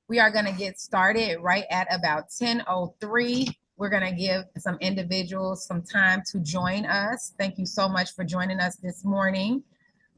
We are going to get started right at about 10:03. We're going to give some individuals some time to join us. Thank you so much for joining us this morning.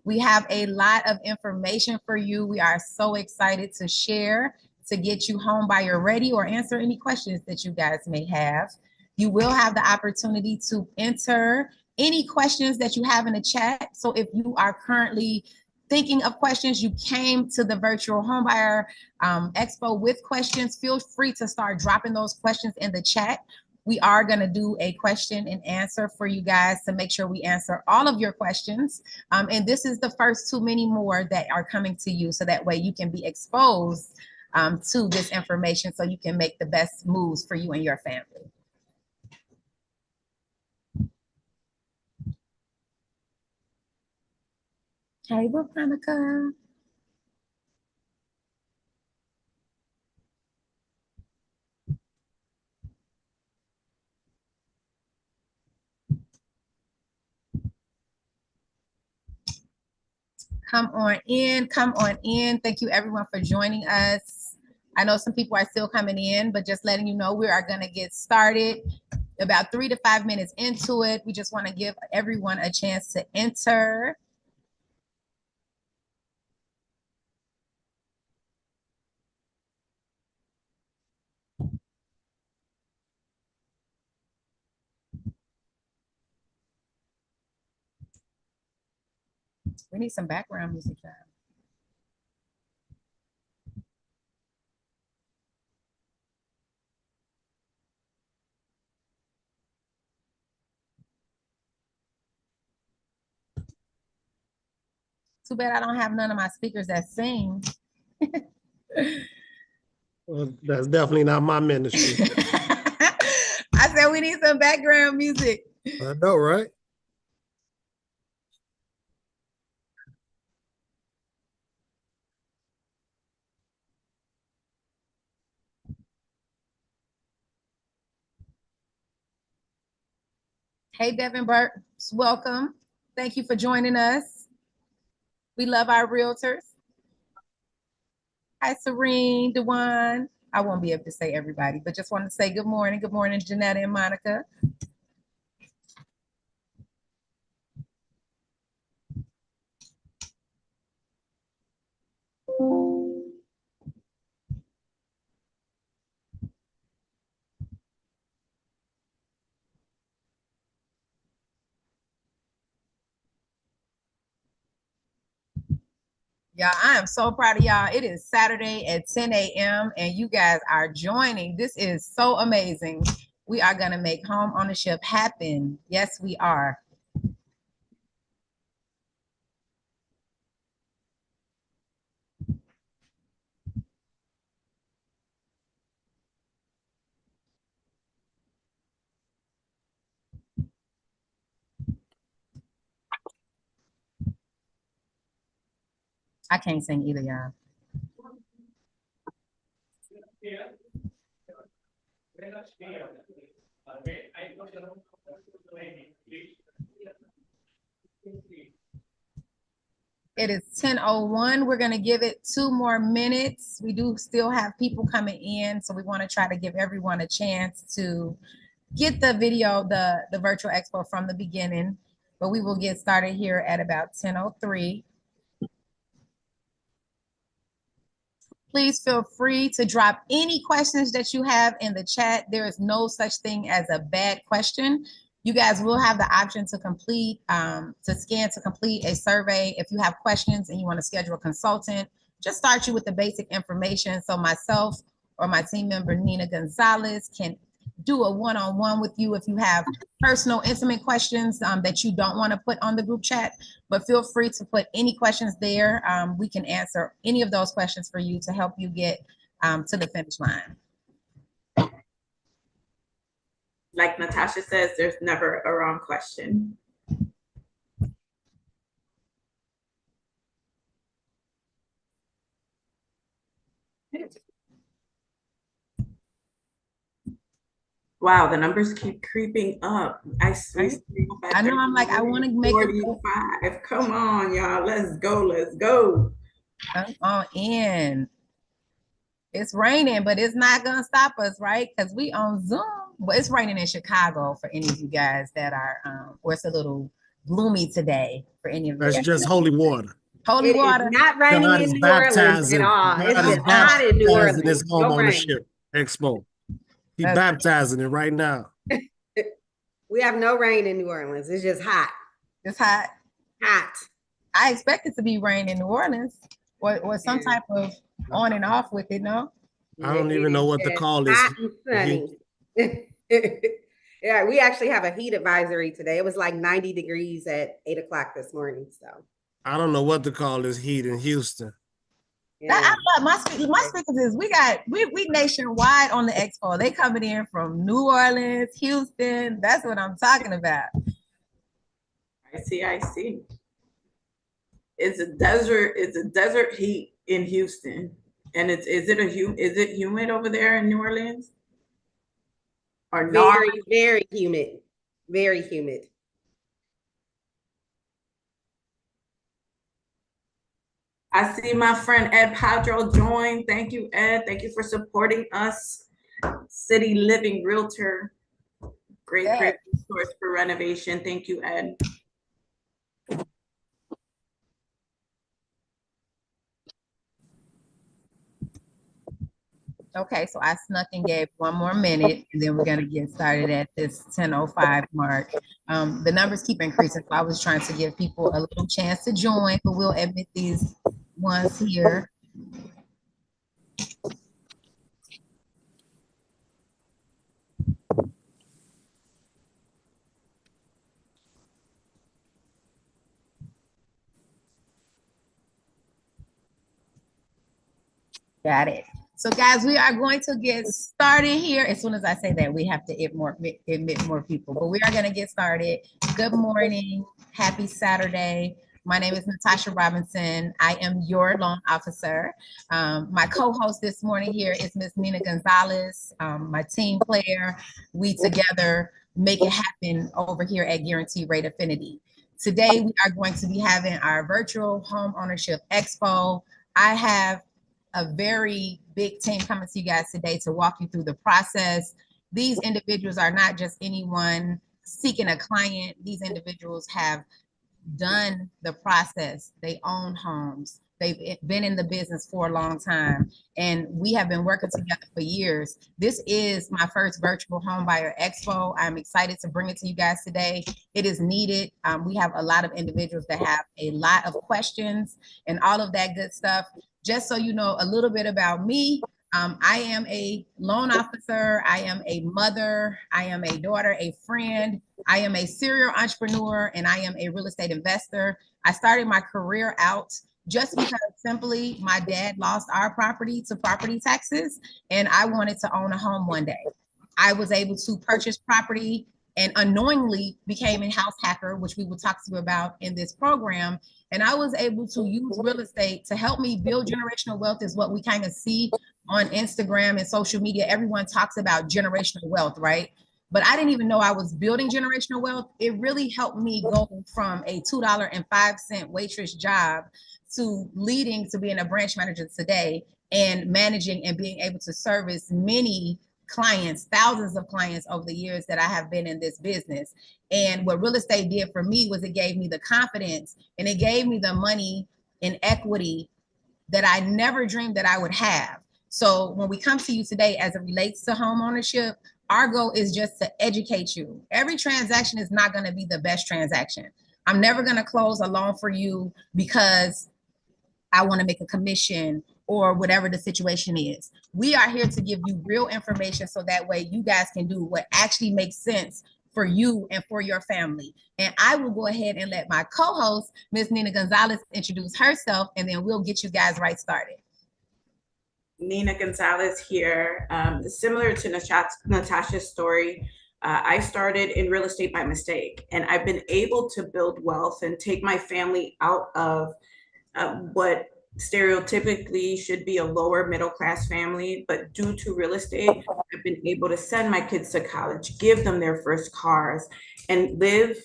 We have a lot of information for you. We are so excited to share, to get you home buyer ready or answer any questions that you guys may have. You will have the opportunity to enter any questions that you have in the chat. So if you are currently thinking of questions, you came to the virtual homebuyer expo with questions, feel free to start dropping those questions in the chat. We are going to do a question and answer for you guys to make sure we answer all of your questions. And this is the first too many more that are coming to you, so that way you can be exposed to this information so you can make the best moves for you and your family. Hey, Veronica. Come on in, come on in. Thank you everyone for joining us. I know some people are still coming in, but just letting you know we are gonna get started about 3 to 5 minutes into it. We just wanna give everyone a chance to enter. We need some background music now. Too bad I don't have none of my speakers that sing. Well, that's definitely not my ministry. I said we need some background music. I know, right? Hey, Devin Burke, welcome. Thank you for joining us. We love our realtors. Hi, Serene, Dewan. I won't be able to say everybody, but just want to say good morning. Good morning, Janetta and Monica. Y'all, I am so proud of y'all. It is Saturday at 10 a.m. and you guys are joining. This is so amazing. We are going to make home ownership happen. Yes, we are. I can't sing either, y'all. It is 10:01. We're going to give it 2 more minutes. We do still have people coming in, so we want to try to give everyone a chance to get the video, the virtual expo from the beginning, but we will get started here at about 10:03. Please feel free to drop any questions that you have in the chat. There is no such thing as a bad question. You guys will have the option to complete, to complete a survey. If you have questions and you want to schedule a consultant, just start you with the basic information. So myself or my team member, Nina Gonzalez, can do a one-on-one with you if you have personal, intimate questions that you don't want to put on the group chat, but feel free to put any questions there. We can answer any of those questions for you to help you get to the finish line. Like Natasha says, there's never a wrong question. Wow, the numbers keep creeping up. I know, I'm like, I want to make 45. Come on, y'all. Let's go. Let's go. Come on in. It's raining, but it's not gonna stop us, right? Because we on Zoom. Well, it's raining in Chicago for any of you guys that are where it's a little gloomy today for any of you That's guys. just holy water. Holy It is water. not raining God in is New Orleans at baptizing. all. It's God is just hot in New baptizing this Orleans. No rain. homeownership expo. He That's- baptizing it right now. We have no rain in New Orleans. It's just hot. It's hot. Hot. I expect it to be rain in New Orleans or some Yeah. type of on and off with it, no? I don't even know what to It's call this. hot and sunny. Yeah, we actually have a heat advisory today. It was like 90 degrees at 8 o'clock this morning. So I don't know what to call this heat in Houston. yeah. I love my speakers is we nationwide on the expo. They coming in from New Orleans, Houston. That's what I'm talking about. I see. It's a desert heat in Houston. And is it humid over there in New Orleans? Or not? Very, very humid. Very humid. I see my friend Ed Padro join. Thank you, Ed. Thank you for supporting us. City Living Realtor. Great resource for renovation. Thank you, Ed. Okay, so I snuck and gave one more minute, and then we're gonna get started at this 10:05 mark. The numbers keep increasing, so I was trying to give people a little chance to join, but we'll admit these ones here. Got it. So guys, we are going to get started here. As soon as I say that, we have to admit more people, but we are going to get started. Good morning. Happy Saturday. My name is Natasha Robinson. I am your loan officer. My co-host this morning here is Miss Nina Gonzalez, my team player. We together make it happen over here at Guaranteed Rate Affinity. Today, we are going to be having our virtual home ownership expo. I have a very big team coming to you guys today to walk you through the process. These individuals are not just anyone seeking a client. These individuals have done the process. They own homes. They've been in the business for a long time, and we have been working together for years. This is my first virtual home buyer expo. I'm excited to bring it to you guys today. It is needed. We have a lot of individuals that have a lot of questions and all of that good stuff. Just so you know a little bit about me, I am a loan officer. I am a mother. I am a daughter, a friend. I am a serial entrepreneur, and I am a real estate investor. I started my career out just because simply my dad lost our property to property taxes, and I wanted to own a home one day. I was able to purchase property and unknowingly became a house hacker, which we will talk to you about in this program. And I was able to use real estate to help me build generational wealth, is what we kind of see on Instagram and social media. Everyone talks about generational wealth, right? But I didn't even know I was building generational wealth. It really helped me go from a $2.05 waitress job to leading to being a branch manager today and managing and being able to service many clients, thousands of clients over the years that I have been in this business. And what real estate did for me was it gave me the confidence and it gave me the money and equity that I never dreamed that I would have. So when we come to you today as it relates to home ownership, our goal is just to educate you. Every transaction is not going to be the best transaction. I'm never going to close a loan for you because I want to make a commission or whatever the situation is. We are here to give you real information so that way you guys can do what actually makes sense for you and for your family. And I will go ahead and let my co-host, Ms. Nina Gonzalez, introduce herself, and then we'll get you guys right started. Nina Gonzalez here. Similar to Natasha's story, I started in real estate by mistake, and I've been able to build wealth and take my family out of what stereotypically should be a lower middle class family, but due to real estate, I've been able to send my kids to college, give them their first cars, and live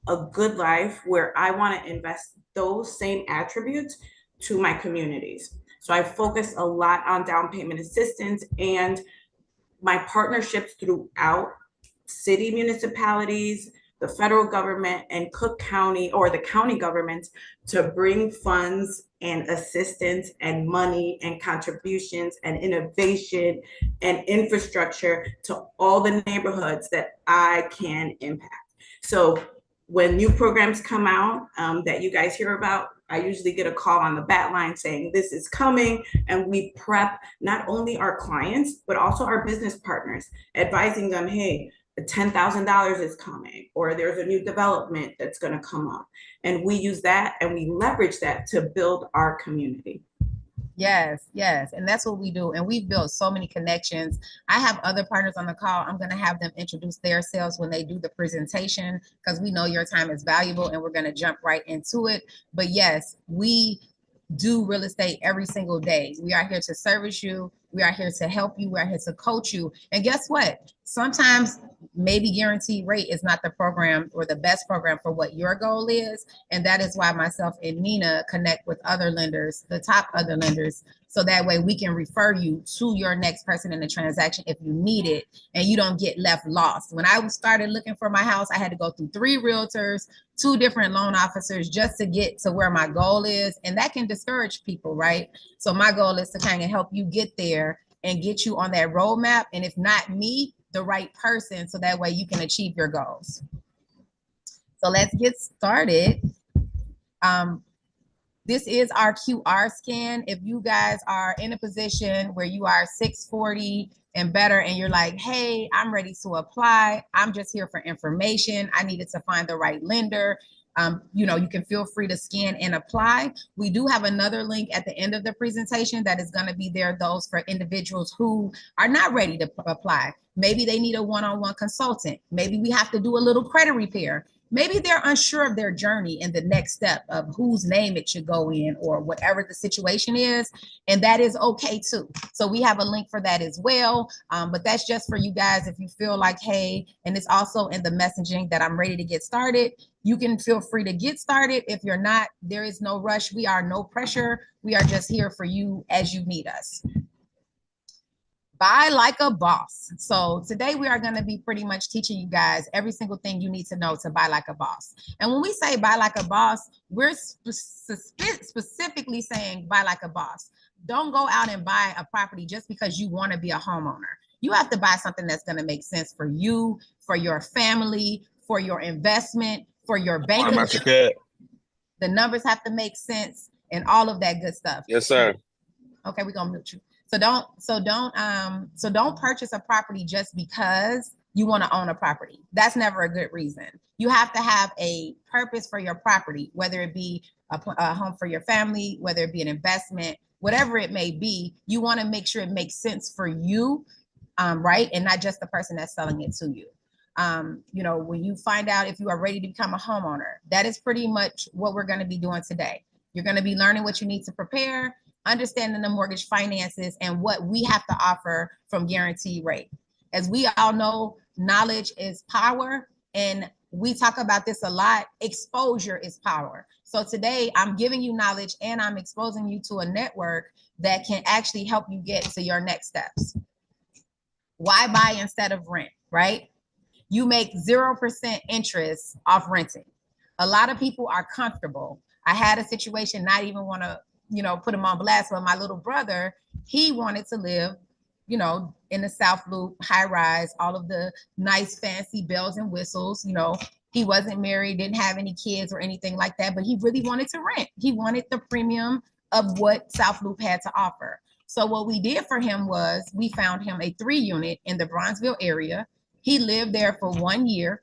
a good life where I want to invest those same attributes to my communities. So I focus a lot on down payment assistance and my partnerships throughout city municipalities, the federal government, and Cook County or the county government to bring funds and assistance and money and contributions and innovation and infrastructure to all the neighborhoods that I can impact. So when new programs come out that you guys hear about, I usually get a call on the bat line saying this is coming, and we prep not only our clients, but also our business partners, advising them, hey, $10,000 is coming, or there's a new development that's going to come up. And we use that and we leverage that to build our community. Yes, yes. And that's what we do. And we've built so many connections. I have other partners on the call. I'm going to have them introduce themselves when they do the presentation, because we know your time is valuable and we're going to jump right into it. But yes, we do real estate every single day. We are here to service you. We are here to help you. We are here to coach you. And guess what? Sometimes maybe guaranteed rate is not the program or the best program for what your goal is. And that is why myself and Nina connect with other lenders, the top other lenders, so that way we can refer you to your next person in the transaction if you need it and you don't get left lost. When I started looking for my house, I had to go through 3 realtors, 2 different loan officers just to get to where my goal is. And that can discourage people, right? So my goal is to kind of help you get there and get you on that roadmap. And if not me, the right person, so that way you can achieve your goals. So let's get started. This is our QR scan. If you guys are in a position where you are 640 and better, and you're like, hey, I'm ready to apply. I'm just here for information. I needed to find the right lender. You can feel free to scan and apply. We do have another link at the end of the presentation that is going to be there, those for individuals who are not ready to apply. Maybe they need a one-on-one consultant. Maybe we have to do a little credit repair. Maybe they're unsure of their journey and the next step of whose name it should go in or whatever the situation is. And that is okay too. So we have a link for that as well. But that's just for you guys. If you feel like, hey, and it's also in the messaging that I'm ready to get started, you can feel free to get started. If you're not, there is no rush. We are no pressure. We are just here for you as you need us. Buy like a boss. So today we are going to be pretty much teaching you guys every single thing you need to know to buy like a boss. And when we say buy like a boss, we're specifically saying buy like a boss. Don't go out and buy a property just because you want to be a homeowner. You have to buy something that's going to make sense for you, for your family, for your investment, for your bank account. The numbers have to make sense and all of that good stuff. Yes, sir. Okay, we're gonna mute you. So don't purchase a property just because you want to own a property. That's never a good reason. You have to have a purpose for your property, whether it be a home for your family, whether it be an investment, whatever it may be. You want to make sure it makes sense for you, right? And not just the person that's selling it to you. When you find out if you are ready to become a homeowner, that is pretty much what we're going to be doing today. You're going to be learning what you need to prepare, understanding the mortgage finances, and what we have to offer from Guaranteed Rate. As we all know, knowledge is power, and we talk about this a lot. Exposure is power. So today I'm giving you knowledge and I'm exposing you to a network that can actually help you get to your next steps. Why buy instead of rent, right? You make 0% interest off renting. A lot of people are comfortable. I had a situation, not even want to put him on blast, but my little brother, he wanted to live, in the South Loop, high rise, all of the nice fancy bells and whistles. He wasn't married, didn't have any kids or anything like that, but he really wanted to rent. He wanted the premium of what South Loop had to offer. So what we did for him was we found him a 3-unit in the Bronzeville area. He lived there for 1 year,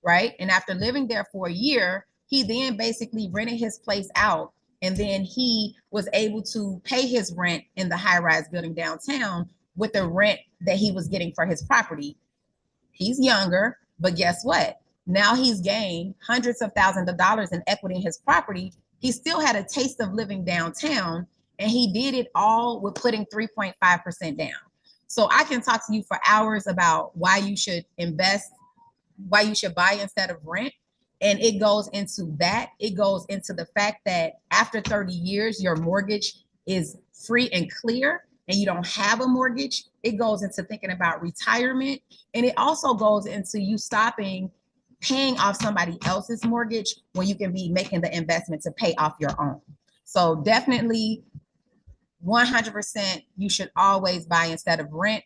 right? And after living there for a year, he then basically rented his place out. And then he was able to pay his rent in the high-rise building downtown with the rent that he was getting for his property. He's younger, but guess what? Now he's gained hundreds of thousands of dollars in equity in his property. He still had a taste of living downtown, and he did it all with putting 3.5% down. So I can talk to you for hours about why you should invest, why you should buy instead of rent. And it goes into that. It goes into the fact that after 30 years, your mortgage is free and clear and you don't have a mortgage, it goes into thinking about retirement. And it also goes into you stopping paying off somebody else's mortgage when you can be making the investment to pay off your own. So definitely 100%, you should always buy instead of rent.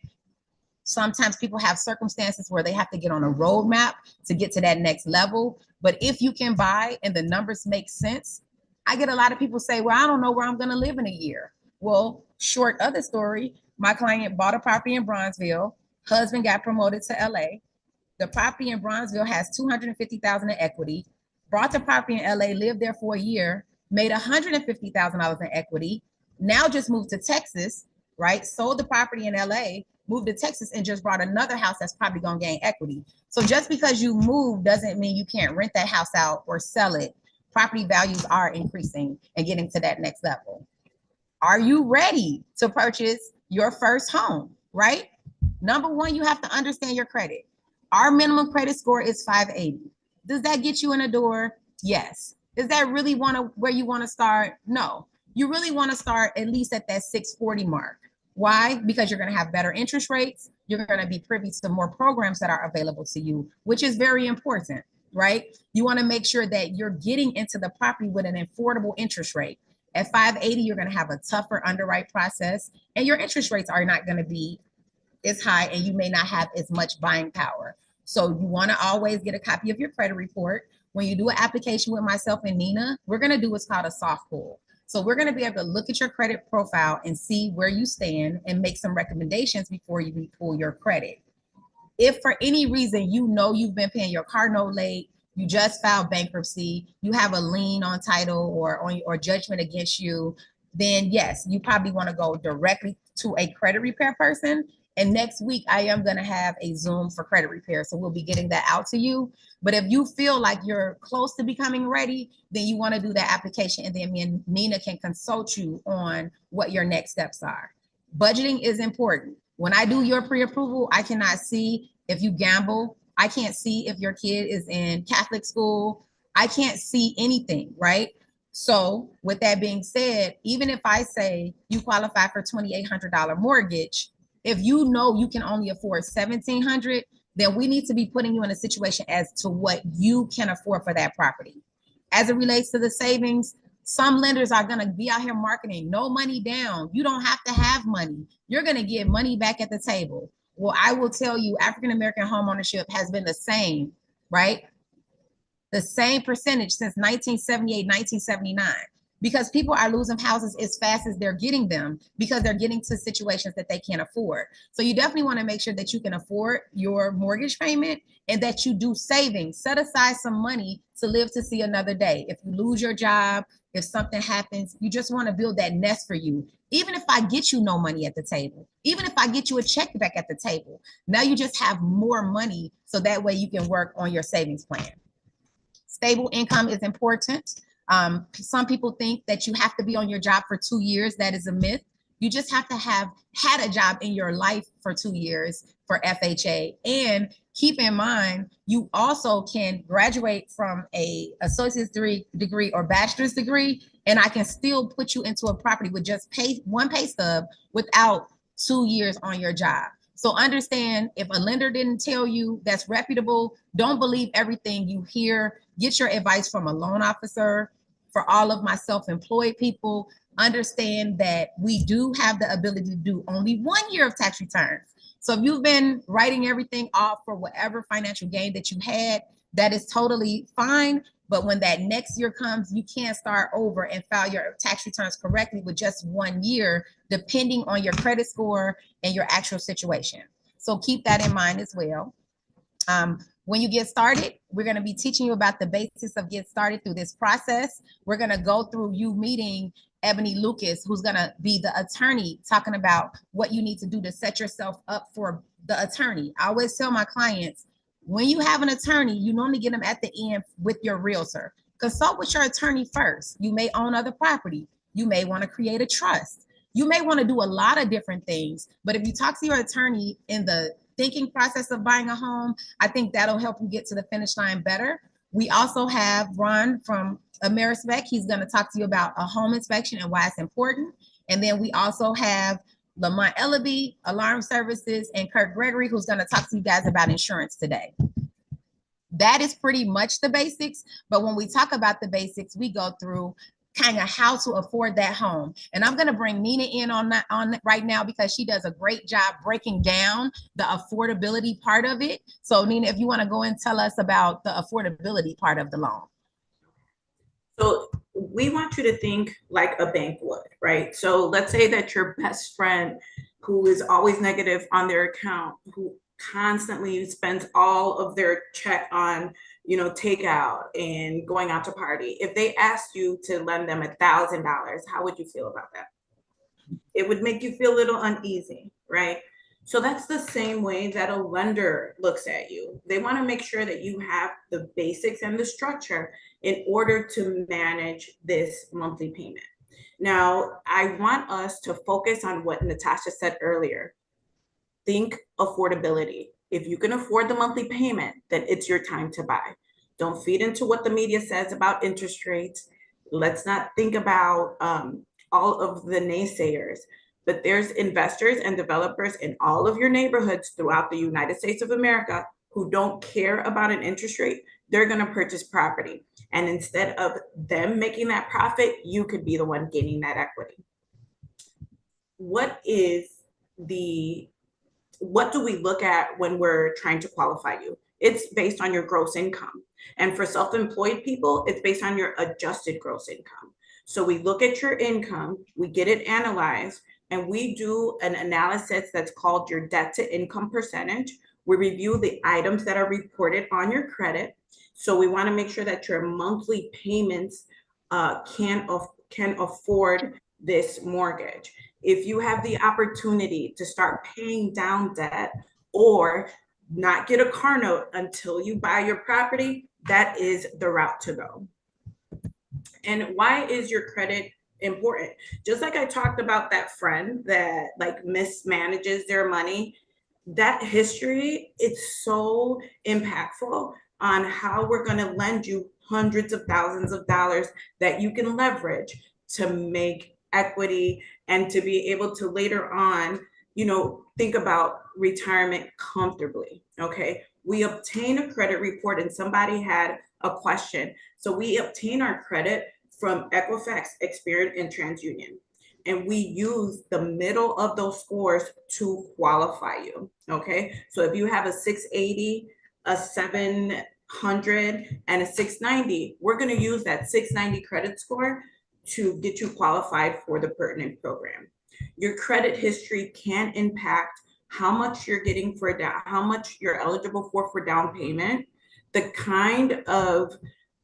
Sometimes people have circumstances where they have to get on a roadmap to get to that next level. But if you can buy and the numbers make sense, I get a lot of people say, well, I don't know where I'm going to live in a year. Well, short of the story, my client bought a property in Bronzeville. Husband got promoted to LA. The property in Bronzeville has $250,000 in equity. Bought the property in LA, lived there for a year, made $150,000 in equity. Now just moved to Texas, right? Sold the property in LA, moved to Texas, and just bought another house that's probably going to gain equity. So just because you move doesn't mean you can't rent that house out or sell it. Property values are increasing and getting to that next level. Are you ready to purchase your first home, right? Number one, you have to understand your credit. Our minimum credit score is 580. Does that get you in the door? Yes. Is that really where you want to start? No. You really want to start at least at that 640 mark. Why? Because you're going to have better interest rates. You're going to be privy to more programs that are available to you, which is very important, right? You want to make sure that you're getting into the property with an affordable interest rate. At 580, you're going to have a tougher underwrite process, and your interest rates are not going to be as high, and you may not have as much buying power. So you want to always get a copy of your credit report. When you do an application with myself and Nina, we're going to do what's called a soft pull. So we're going to be able to look at your credit profile and see where you stand and make some recommendations before you pull your credit. If for any reason you know you've been paying your car note late, you just filed bankruptcy, you have a lien on title or judgment against you, then yes, you probably want to go directly to a credit repair person. And next week, I am going to have a Zoom for credit repair. So we'll be getting that out to you. But if you feel like you're close to becoming ready, then you want to do that application. And then me and Nina can consult you on what your next steps are. Budgeting is important. When I do your pre-approval, I cannot see if you gamble. I can't see if your kid is in Catholic school. I can't see anything, right? So with that being said, even if I say you qualify for $2,800 mortgage, if you know you can only afford $1,700, then we need to be putting you in a situation as to what you can afford for that property. As it relates to the savings, some lenders are going to be out here marketing no money down. You don't have to have money. You're going to get money back at the table. Well, I will tell you, African American homeownership has been the same, right? The same percentage since 1978, 1979. Because people are losing houses as fast as they're getting them because they're getting to situations that they can't afford. So you definitely want to make sure that you can afford your mortgage payment and that you do savings. Set aside some money to live to see another day. If you lose your job, if something happens, you just want to build that nest for you. Even if I get you no money at the table, even if I get you a check back at the table, now you just have more money so that way you can work on your savings plan. Stable income is important. Some people think that you have to be on your job for 2 years. That is a myth. You just have to have had a job in your life for 2 years for FHA. And keep in mind, you also can graduate from a associate's degree or bachelor's degree, and I can still put you into a property with just one pay stub without 2 years on your job. So understand, if a lender didn't tell you that's reputable, don't believe everything you hear. Get your advice from a loan officer. For all of my self-employed people, understand that we do have the ability to do only 1 year of tax returns. So if you've been writing everything off for whatever financial gain that you had, that is totally fine. But when that next year comes, you can't start over and file your tax returns correctly with just 1 year, depending on your credit score and your actual situation. So keep that in mind as well. When you get started, we're going to be teaching you about the basics of get started through this process. We're going to go through you meeting Ebony Lucas, who's going to be the attorney, talking about what you need to do to set yourself up for the attorney. I always tell my clients, when you have an attorney, you normally get them at the end with your realtor. Consult with your attorney first. You may own other property. You may want to create a trust. You may want to do a lot of different things. But if you talk to your attorney in the thinking process of buying a home, I think that'll help you get to the finish line better. We also have Ron from Amerispec. He's going to talk to you about a home inspection and why it's important. And then we also have Lamont Ellaby, Alarm Services, and Kirk Gregory, who's going to talk to you guys about insurance today. That is pretty much the basics. But when we talk about the basics, we go through kind of how to afford that home. And I'm going to bring Nina in on that right now, because she does a great job breaking down the affordability part of it. So Nina, if you want to go and tell us about the affordability part of the loan. So we want you to think like a bank would, right? So let's say that your best friend who is always negative on their account, who constantly spends all of their check on, you know, takeout and going out to party. If they asked you to lend them $1,000, how would you feel about that? It would make you feel a little uneasy, right? So that's the same way that a lender looks at you. They want to make sure that you have the basics and the structure in order to manage this monthly payment. Now, I want us to focus on what Natasha said earlier. Think affordability. If you can afford the monthly payment, then it's your time to buy. Don't feed into what the media says about interest rates. Let's not think about all of the naysayers, but there's investors and developers in all of your neighborhoods throughout the United States of America who don't care about an interest rate. They're going to purchase property. And instead of them making that profit, you could be the one gaining that equity. What do we look at when we're trying to qualify you? It's based on your gross income. And for self-employed people, it's based on your adjusted gross income. So we look at your income, we get it analyzed, and we do an analysis that's called your debt to income percentage. We review the items that are reported on your credit. So we want to make sure that your monthly payments can afford this mortgage. If you have the opportunity to start paying down debt or not get a car note until you buy your property, that is the route to go. And why is your credit important? Just like I talked about that friend that like mismanages their money, that history, it's so impactful on how we're going to lend you hundreds of thousands of dollars that you can leverage to make equity and to be able to later on, you know, think about retirement comfortably. Okay. We obtain a credit report, and somebody had a question. So we obtain our credit from Equifax, Experian, and TransUnion. And we use the middle of those scores to qualify you. Okay. So if you have a 680, a 700, and a 690, we're going to use that 690 credit score to get you qualified for the pertinent program. Your credit history can impact how much you're getting for down, how much you're eligible for down payment, the kind of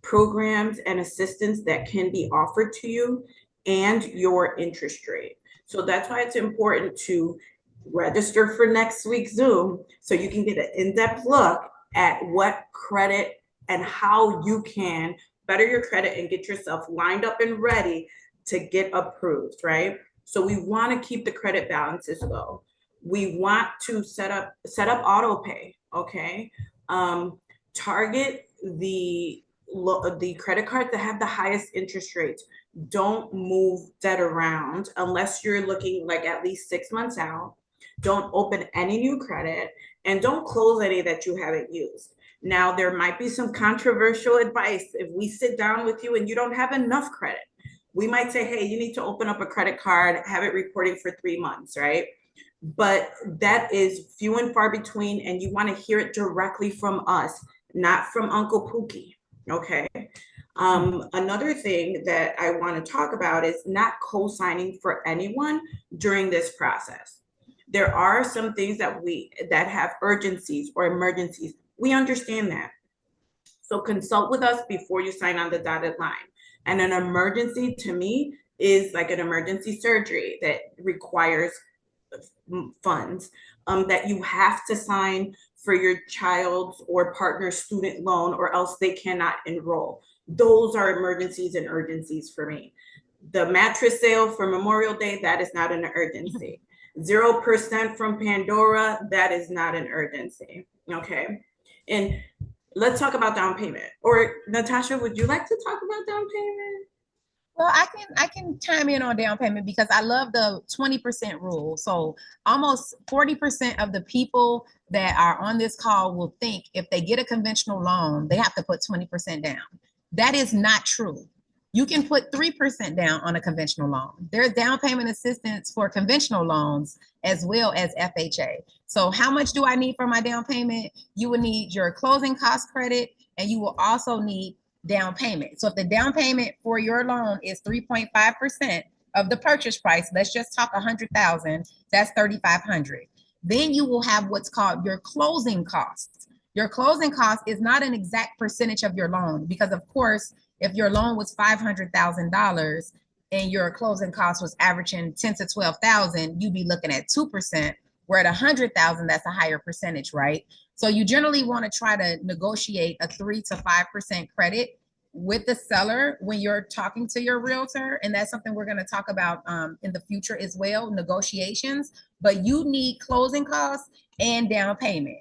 programs and assistance that can be offered to you, and your interest rate. So that's why it's important to register for next week's Zoom so you can get an in-depth look at what credit and how you can better your credit and get yourself lined up and ready to get approved, right? So we want to keep the credit balances low. We want to set up auto pay, okay? Target the credit cards that have the highest interest rates. Don't move debt around unless you're looking like at least 6 months out. Don't open any new credit, and don't close any that you haven't used. Now, there might be some controversial advice. If we sit down with you and you don't have enough credit, we might say, hey, you need to open up a credit card, have it reporting for 3 months, right? But that is few and far between, and you want to hear it directly from us, not from Uncle Pookie, okay? Another thing that I want to talk about is not co-signing for anyone during this process. There are some things that have urgencies or emergencies. We understand that. So consult with us before you sign on the dotted line. And an emergency to me is like an emergency surgery that requires funds, that you have to sign for your child's or partner's student loan, or else they cannot enroll. Those are emergencies and urgencies for me. The mattress sale for Memorial Day, that is not an urgency. 0% from Pandora, that is not an urgency, okay? And let's talk about down payment. Or Natasha, would you like to talk about down payment? Well, I can chime in on down payment because I love the 20% rule. So almost 40% of the people that are on this call will think if they get a conventional loan, they have to put 20% down. That is not true. You can put 3% down on a conventional loan. There's down payment assistance for conventional loans as well as FHA. So how much do I need for my down payment? You will need your closing cost credit, and you will also need down payment. So if the down payment for your loan is 3.5% of the purchase price, let's just talk 100,000, that's 3,500. Then you will have what's called your closing costs. Your closing cost is not an exact percentage of your loan because, of course, if your loan was $500,000 and your closing cost was averaging 10 to 12,000, you'd be looking at 2%. Where at 100,000, that's a higher percentage, right? So you generally want to try to negotiate a 3 to 5% credit with the seller when you're talking to your realtor. And that's something we're going to talk about in the future as well, negotiations. But you need closing costs and down payment.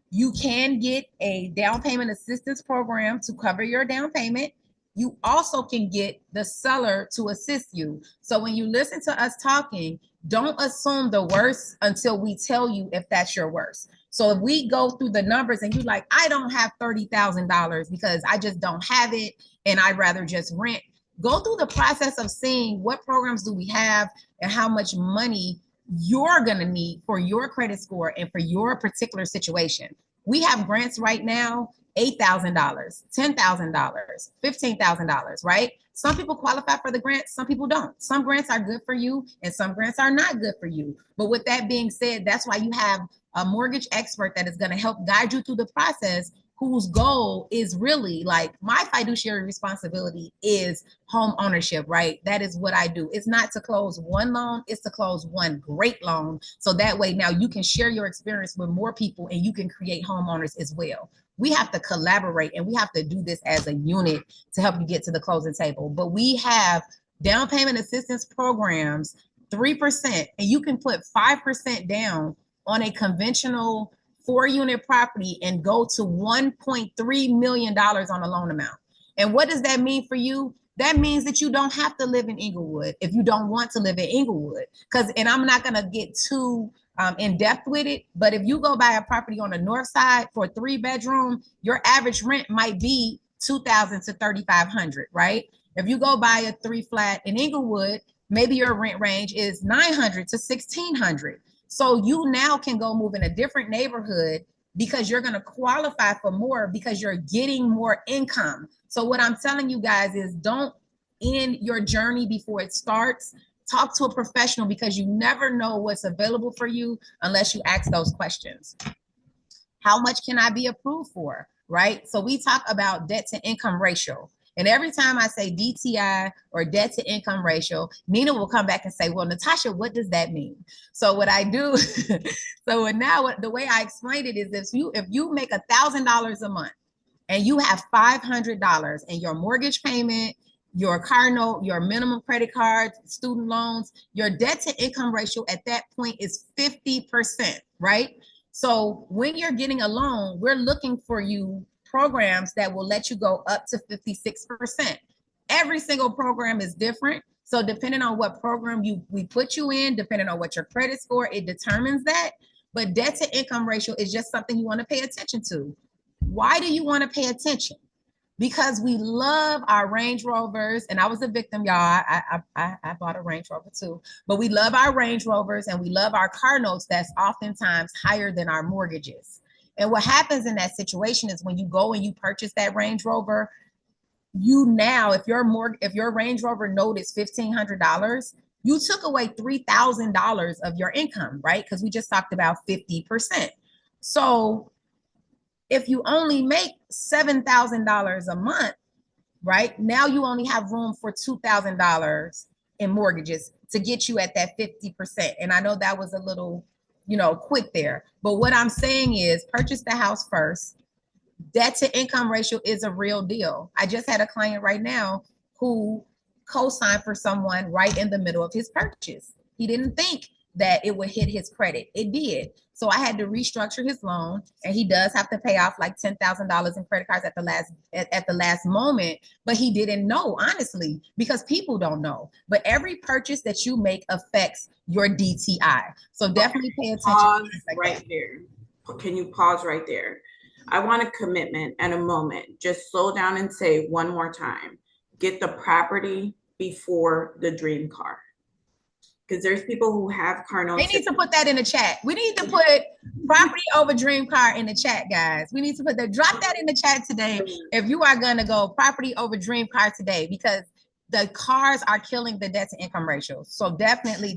You can get a down payment assistance program to cover your down payment. You also can get the seller to assist you. So when you listen to us talking, don't assume the worst until we tell you if that's your worst. So if we go through the numbers and you're like, I don't have $30,000 because I just don't have it and I'd rather just rent, go through the process of seeing what programs do we have and how much money you're going to need for your credit score and for your particular situation. We have grants right now, $8,000, $10,000, $15,000, right? Some people qualify for the grants, some people don't. Some grants are good for you and some grants are not good for you. But with that being said, that's why you have a mortgage expert that is going to help guide you through the process, whose goal is really like my fiduciary responsibility is home ownership, right? That is what I do. It's not to close one loan, it's to close one great loan. So that way now you can share your experience with more people and you can create homeowners as well. We have to collaborate and we have to do this as a unit to help you get to the closing table. But we have down payment assistance programs, 3%, and you can put 5% down on a conventional 4-unit property and go to $1.3 million on a loan amount. And what does that mean for you? That means that you don't have to live in Inglewood if you don't want to live in Inglewood. And I'm not going to get too in depth with it, but if you go buy a property on the north side for a 3-bedroom, your average rent might be $2,000 to $3,500, right? If you go buy a 3-flat in Inglewood, maybe your rent range is $900 to $1,600. So you now can go move in a different neighborhood because you're going to qualify for more because you're getting more income. So what I'm telling you guys is don't end your journey before it starts. Talk to a professional because you never know what's available for you unless you ask those questions. How much can I be approved for, right? So we talk about debt to income ratio. And every time I say DTI or debt to income ratio, Nina will come back and say, well, Natasha, what does that mean? So what I do, the way I explain it is if you make $1,000 a month and you have $500 in your mortgage payment, your car note, your minimum credit cards, student loans, your debt to income ratio at that point is 50%, right? So when you're getting a loan, we're looking for you programs that will let you go up to 56%. Every single program is different. So depending on what program we put you in, depending on what your credit score, it determines that. But debt to income ratio is just something you want to pay attention to. Why do you want to pay attention? Because we love our Range Rovers, and I was a victim, y'all. I bought a Range Rover too, but we love our Range Rovers and we love our car notes that's oftentimes higher than our mortgages. And what happens in that situation is when you go and you purchase that Range Rover, if your Range Rover note is $1,500, you took away $3,000 of your income, right? Because we just talked about 50%. So if you only make $7,000 a month, right? Now you only have room for $2,000 in mortgages to get you at that 50%. And I know that was a little, quick there. But what I'm saying is purchase the house first. Debt to income ratio is a real deal. I just had a client right now who co-signed for someone right in the middle of his purchase. He didn't think that it would hit his credit. It did. So I had to restructure his loan, and he does have to pay off like $10,000 in credit cards at the last moment. But he didn't know, honestly, because people don't know. But every purchase that you make affects your DTI. So definitely pay attention. Pause right there. Can you pause right there? I want a commitment and a moment. Just slow down and say one more time. Get the property before the dream car. Because there's people who have car notes. They need to put that in the chat. We need to put property over dream car in the chat, guys. We need to put that, drop that in the chat today. If you are gonna go property over dream car today, because the cars are killing the debt to income ratio. So definitely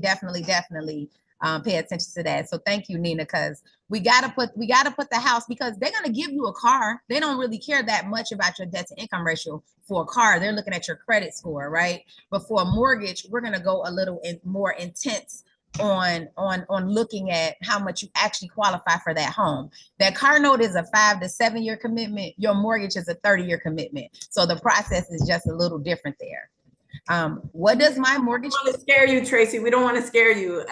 pay attention to that. So thank you, Nina, because we gotta put the house, because they're gonna give you a car. They don't really care that much about your debt to income ratio for a car. They're looking at your credit score, right? But for a mortgage, we're gonna go a little more intense on looking at how much you actually qualify for that home. That car note is a 5 to 7 year commitment. Your mortgage is a 30-year commitment. So the process is just a little different there. What does my mortgage? We don't want to scare you, Tracy. We don't want to scare you.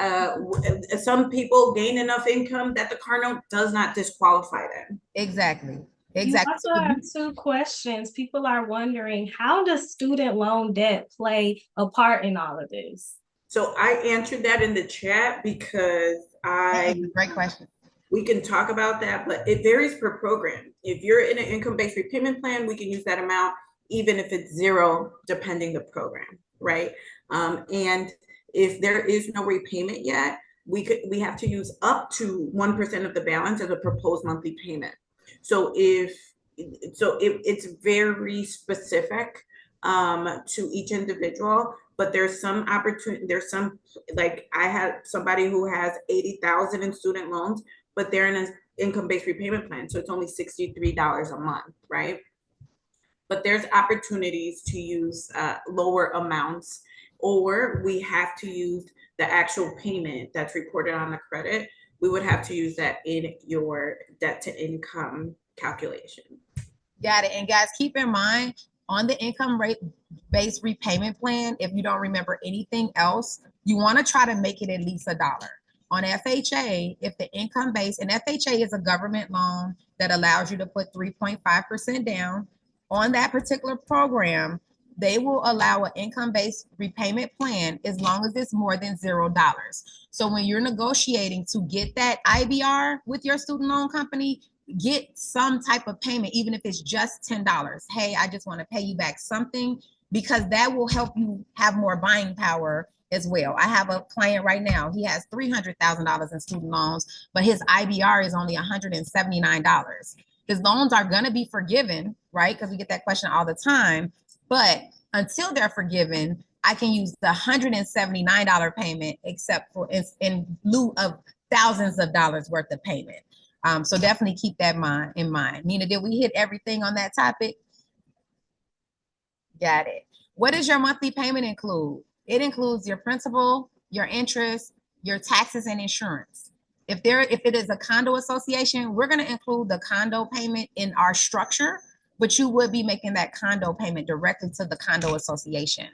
Some people gain enough income that the car note does not disqualify them. Exactly. You also have two questions. People are wondering, how does student loan debt play a part in all of this? So I answered that in the chat because great question. We can talk about that, but it varies per program. If you're in an income-based repayment plan, we can use that amount, even if it's zero, depending the program, right? And if there is no repayment yet, we have to use up to 1% of the balance as a proposed monthly payment. So it's very specific to each individual, but there's some opportunity. There's some, like I had somebody who has 80,000 in student loans, but they're in an income-based repayment plan, so it's only $63 a month, right? But there's opportunities to use lower amounts, or we have to use the actual payment that's reported on the credit. We would have to use that in your debt to income calculation. Got it. And guys, keep in mind, on the income rate based repayment plan, if you don't remember anything else, you want to try to make it at least $1. On FHA, if the income base, and FHA is a government loan that allows you to put 3.5% down. On that particular program, they will allow an income-based repayment plan as long as it's more than $0. So when you're negotiating to get that IBR with your student loan company, get some type of payment, even if it's just $10. Hey, I just want to pay you back something, because that will help you have more buying power as well. I have a client right now, he has $300,000 in student loans, but his IBR is only $179. His loans are going to be forgiven, right? Because we get that question all the time. But until they're forgiven, I can use the $179 payment, except for in lieu of thousands of dollars worth of payment. So definitely keep that in mind. Nina, did we hit everything on that topic? Got it. What does your monthly payment include? It includes your principal, your interest, your taxes, and insurance. If it is a condo association, we're going to include the condo payment in our structure, but you would be making that condo payment directly to the condo association.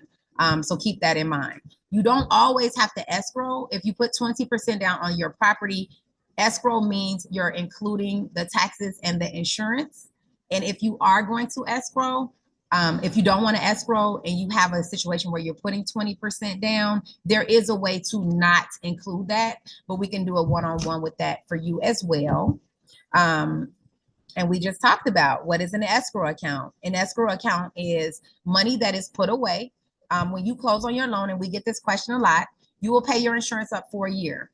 So keep that in mind. You don't always have to escrow. If you put 20% down on your property, escrow means you're including the taxes and the insurance. And if you are going to escrow, if you don't want to escrow and you have a situation where you're putting 20% down, there is a way to not include that, but we can do a one-on-one with that for you as well. And we just talked about what is an escrow account. An escrow account is money that is put away. When you close on your loan, and we get this question a lot, you will pay your insurance up for a year.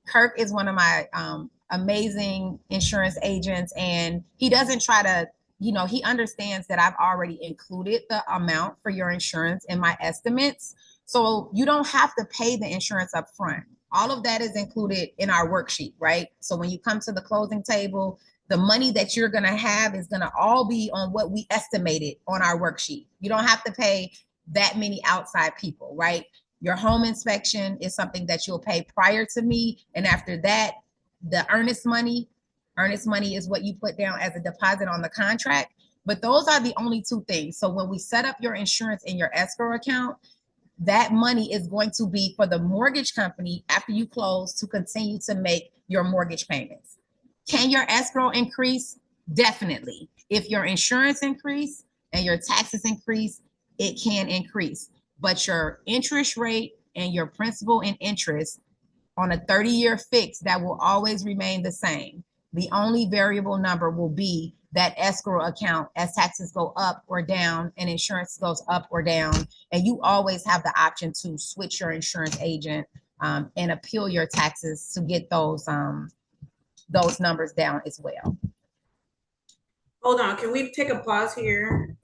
Kirk is one of my amazing insurance agents, and he doesn't try to, he understands that I've already included the amount for your insurance in my estimates. So you don't have to pay the insurance up front. All of that is included in our worksheet, right? So when you come to the closing table, the money that you're going to have is going to all be on what we estimated on our worksheet. You don't have to pay that many outside people, right? Your home inspection is something that you'll pay prior to me. And after that, the earnest money is what you put down as a deposit on the contract. But those are the only two things. So when we set up your insurance in your escrow account, that money is going to be for the mortgage company after you close to continue to make your mortgage payments. Can your escrow increase? Definitely. If your insurance increase and your taxes increase, it can increase. But your interest rate and your principal and interest on a 30-year fix, that will always remain the same. The only variable number will be that escrow account as taxes go up or down and insurance goes up or down. And you always have the option to switch your insurance agent and appeal your taxes to get those numbers down as well. Hold on, can we take a pause here?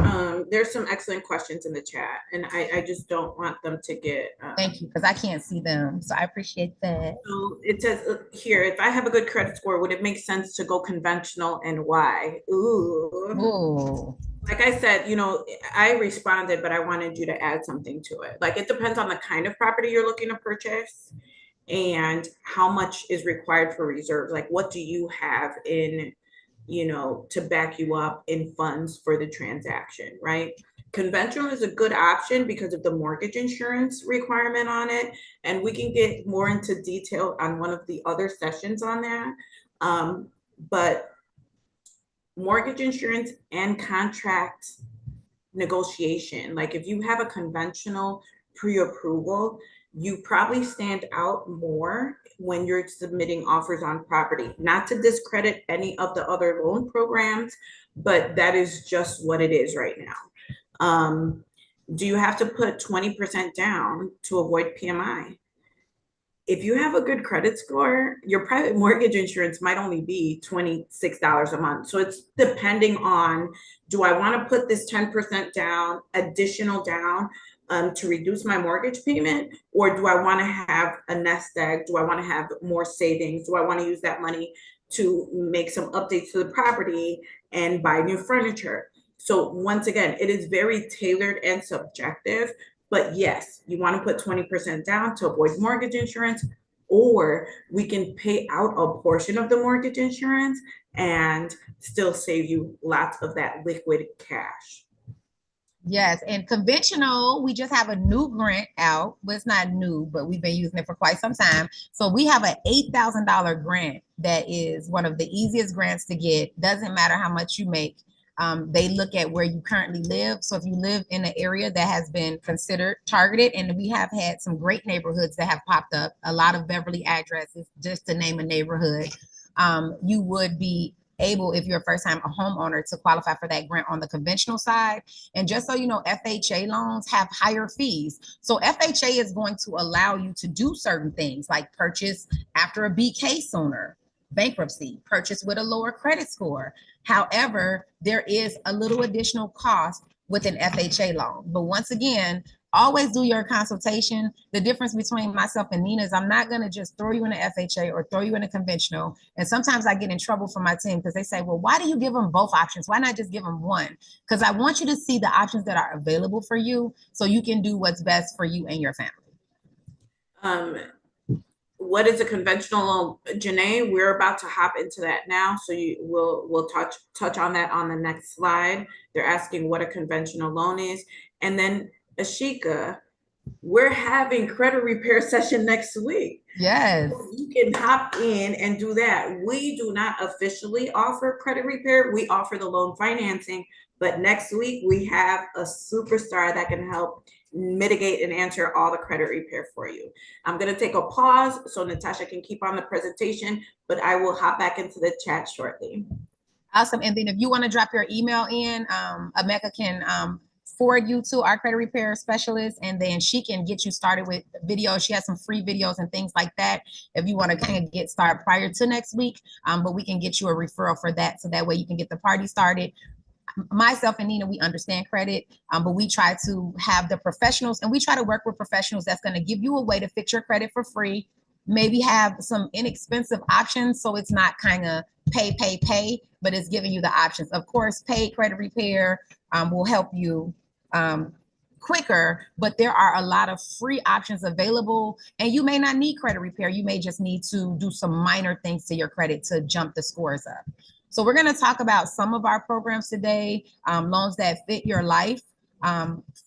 There's some excellent questions in the chat, and I just don't want them to get. Thank you, because I can't see them, so I appreciate that. So it says here, if I have a good credit score, would it make sense to go conventional, and why? Ooh. Like I said, you know, I responded, but I wanted you to add something to it. Like, it depends on the kind of property you're looking to purchase and how much is required for reserves. Like, what do you have in, you know, to back you up in funds for the transaction, right? Conventional is a good option because of the mortgage insurance requirement on it. And we can get more into detail on one of the other sessions on that. But mortgage insurance and contract negotiation, like if you have a conventional pre-approval, you probably stand out more when you're submitting offers on property. Not to discredit any of the other loan programs, but that is just what it is right now. Do you have to put 20% down to avoid PMI? If you have a good credit score, your private mortgage insurance might only be $26 a month. So it's depending on, do I want to put this 10% down, additional down, to reduce my mortgage payment? Or do I want to have a nest egg? Do I want to have more savings? Do I want to use that money to make some updates to the property and buy new furniture? So once again, it is very tailored and subjective. But yes, you want to put 20% down to avoid mortgage insurance, or we can pay out a portion of the mortgage insurance and still save you lots of that liquid cash. Yes, and conventional, we just have a new grant out. Well, it's not new, but we've been using it for quite some time. So we have an $8,000 grant that is one of the easiest grants to get. Doesn't matter how much you make. They look at where you currently live. So if you live in an area that has been considered targeted, and we have had some great neighborhoods that have popped up, a lot of Beverly addresses, just to name a neighborhood, you would be able, if you're a first time a homeowner, to qualify for that grant on the conventional side. And just so you know, FHA loans have higher fees. So FHA is going to allow you to do certain things like purchase after a BK sooner, bankruptcy, purchase with a lower credit score. However, there is a little additional cost with an FHA loan. But once again, always do your consultation. The difference between myself and Nina is I'm not going to just throw you in an FHA or throw you in a conventional. And sometimes I get in trouble from my team because they say, well, why do you give them both options? Why not just give them one? Because I want you to see the options that are available for you so you can do what's best for you and your family. What is a conventional loan, Janae? We're about to hop into that now, so we'll touch on that on the next slide. They're asking what a conventional loan is, and then Ashika, we're having credit repair session next week. Yes, so you can hop in and do that. We do not officially offer credit repair; we offer the loan financing. But next week we have a superstar that can help mitigate and answer all the credit repair for you. I'm going to take a pause so Natasha can keep on the presentation, but I will hop back into the chat shortly. Awesome. And then if you want to drop your email in, Emeka can forward you to our credit repair specialist, and then she can get you started with videos. She has some free videos and things like that if you want to kind of get started prior to next week. But we can get you a referral for that, so that way you can get the party started. Myself and Nina, we understand credit, but we try to have the professionals, and we try to work with professionals that's going to give you a way to fix your credit for free, maybe have some inexpensive options, so it's not kind of pay, but it's giving you the options. Of course, paid credit repair will help you quicker, but there are a lot of free options available, and you may not need credit repair. You may just need to do some minor things to your credit to jump the scores up. So we're going to talk about some of our programs today, loans that fit your life,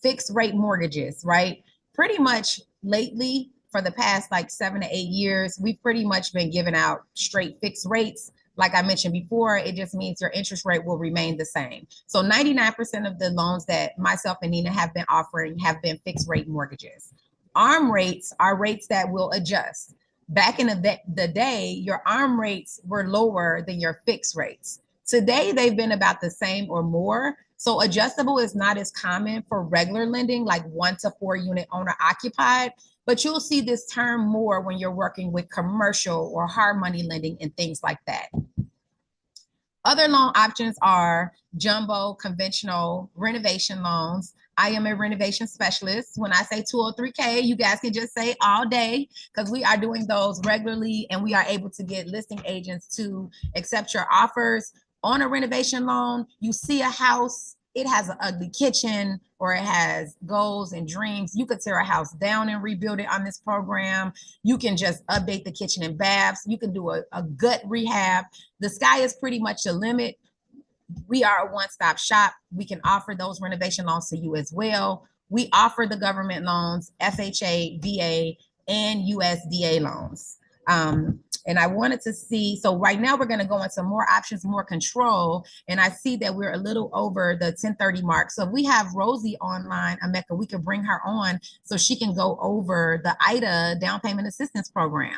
fixed rate mortgages, right? pretty much lately for the past like 7 to 8 years, we've pretty much been giving out straight fixed rates. Like I mentioned before, it just means your interest rate will remain the same. So 99% of the loans that myself and Nina have been offering have been fixed rate mortgages. ARM rates are rates that will adjust. Back in the day, your ARM rates were lower than your fixed rates. Today, they've been about the same or more. So adjustable is not as common for regular lending, like 1 to 4 unit owner occupied, but you'll see this term more when you're working with commercial or hard money lending and things like that. Other loan options are jumbo, conventional renovation loans. I am a renovation specialist. When I say 203K, you guys can just say all day because we are doing those regularly and we are able to get listing agents to accept your offers. On a renovation loan, you see a house, it has an ugly kitchen or it has goals and dreams. You could tear a house down and rebuild it on this program. You can just update the kitchen and baths. You can do a gut rehab. The sky is pretty much the limit. We are a one-stop shop. We can offer those renovation loans to you as well. We offer the government loans, FHA, VA, and USDA loans. And I wanted to see, so right now we're going to go into more options, more control. And I see that we're a little over the 10:30 mark. So if we have Rosie online, Emeka, we could bring her on so she can go over the IDA down payment assistance program.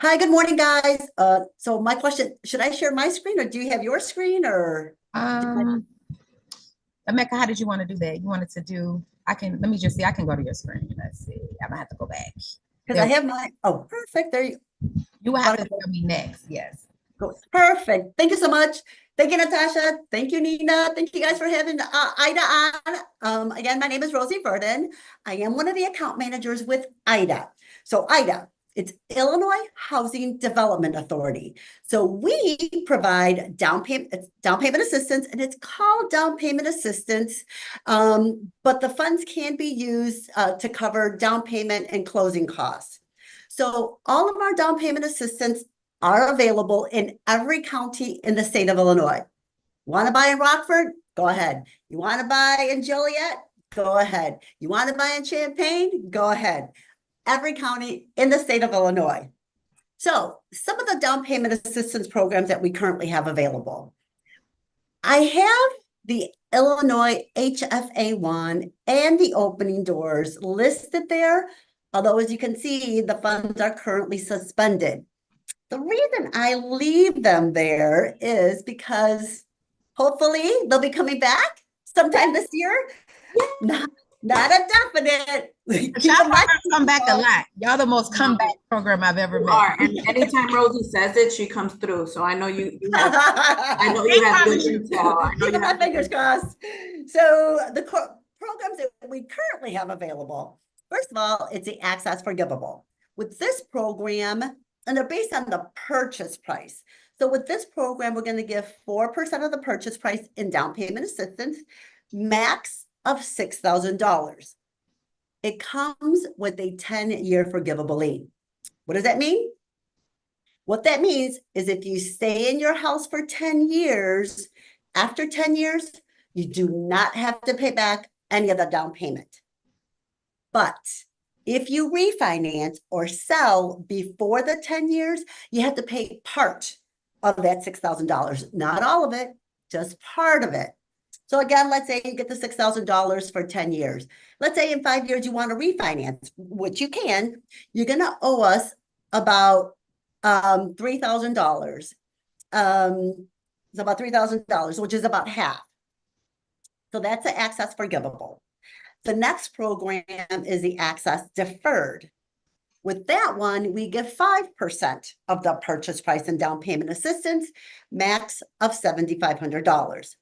Hi, good morning, guys. So my question, should I share my screen or do you have your screen or? Emeka, how did you want to do that? You wanted to do, let me just see, I can go to your screen. Let's see, I'm gonna have to go back. Because I have my, oh, perfect, there you. You will have to tell me next, yes. Perfect, thank you so much. Thank you, Natasha. Thank you, Nina. Thank you guys for having IDA on. Again, my name is Rosie Verdon. I am one of the account managers with IDA. So IDA, it's Illinois Housing Development Authority. So we provide down payment assistance, and it's called down payment assistance, but the funds can be used to cover down payment and closing costs. So all of our down payment assistance are available in every county in the state of Illinois. Want to buy in Rockford? Go ahead. You want to buy in Joliet? Go ahead. You want to buy in Champaign? Go ahead. Every county in the state of Illinois. So some of the down payment assistance programs that we currently have available. I have the Illinois HFA1 and the opening doors listed there, although as you can see, the funds are currently suspended. The reason I leave them there is because hopefully they'll be coming back sometime this year. Not a definite. Y'all come back a lot. Y'all the most comeback program I've ever met. Are, and anytime Rosie says it, she comes through. So I know you have, I know you have good intel. I know you my have fingers crossed. So the programs that we currently have available, first of all, it's the Access Forgivable. With this program, and they're based on the purchase price. So with this program, we're going to give 4% of the purchase price in down payment assistance, max of $6,000. It comes with a 10-year forgivable lien. What does that mean? What that means is if you stay in your house for 10 years, after 10 years, you do not have to pay back any of the down payment. But if you refinance or sell before the 10 years, you have to pay part of that $6,000, not all of it, just part of it. So again, let's say you get the $6,000 for 10 years. Let's say in 5 years you want to refinance, which you can. You're going to owe us about $3,000. It's about $3,000, which is about half. So that's the Access Forgivable. The next program is the Access Deferred. With that one, we give 5% of the purchase price and down payment assistance, max of $7,500.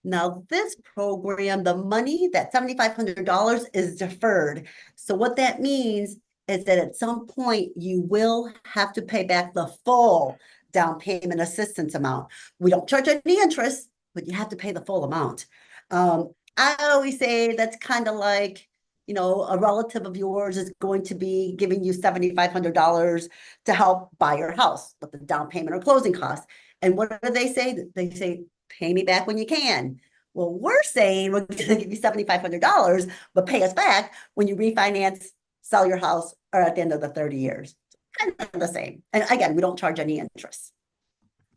Now, this program, the money, that $7,500 is deferred. So what that means is that at some point you will have to pay back the full down payment assistance amount. We don't charge any interest, but you have to pay the full amount. I always say that's kind of like, you know, a relative of yours is going to be giving you $7,500 to help buy your house with the down payment or closing costs. And what do they say? They say, pay me back when you can. Well, we're saying we're going to give you $7,500, but pay us back when you refinance, sell your house, or at the end of the 30 years. Kind of the same. And again, we don't charge any interest.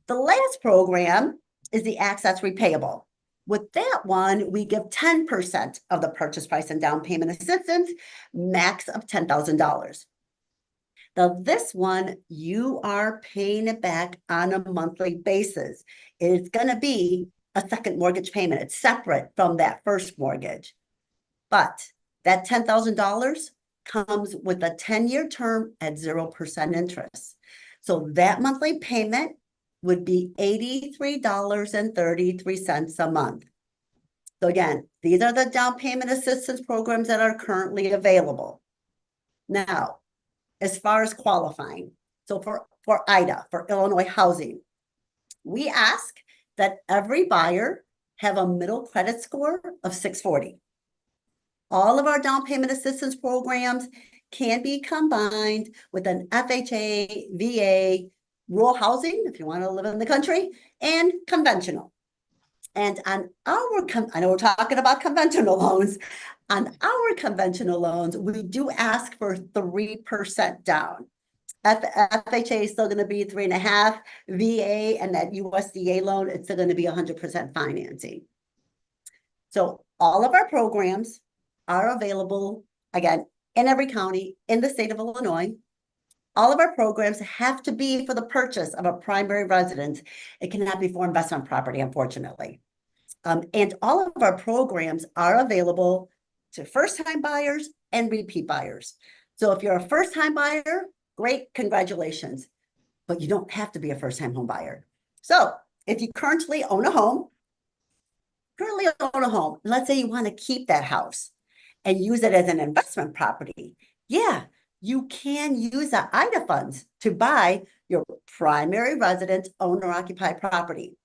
The last program is the Access Repayable. With that one, we give 10% of the purchase price and down payment assistance, max of $10,000. Now, this one, you are paying it back on a monthly basis. It's going to be a second mortgage payment. It's separate from that first mortgage. But that $10,000 comes with a 10-year term at 0% interest. So that monthly payment would be $83.33 a month. So again, these are the down payment assistance programs that are currently available. Now, as far as qualifying, so for IDA, for Illinois housing, we ask that every buyer have a middle credit score of 640. All of our down payment assistance programs can be combined with an FHA, VA, rural housing, if you want to live in the country, and conventional. And on our, I know we're talking about conventional loans. On our conventional loans, we do ask for 3% down. FHA is still going to be 3.5%. VA and that USDA loan, it's still going to be 100% financing. So all of our programs are available, again, in every county in the state of Illinois. All of our programs have to be for the purchase of a primary residence. It cannot be for investment property, unfortunately. And all of our programs are available to first-time buyers and repeat buyers. So if you're a first-time buyer, great, congratulations. But you don't have to be a first-time home buyer. So if you currently own a home, let's say you want to keep that house and use it as an investment property, yeah, you can use the IDA funds to buy your primary residence owner-occupied property.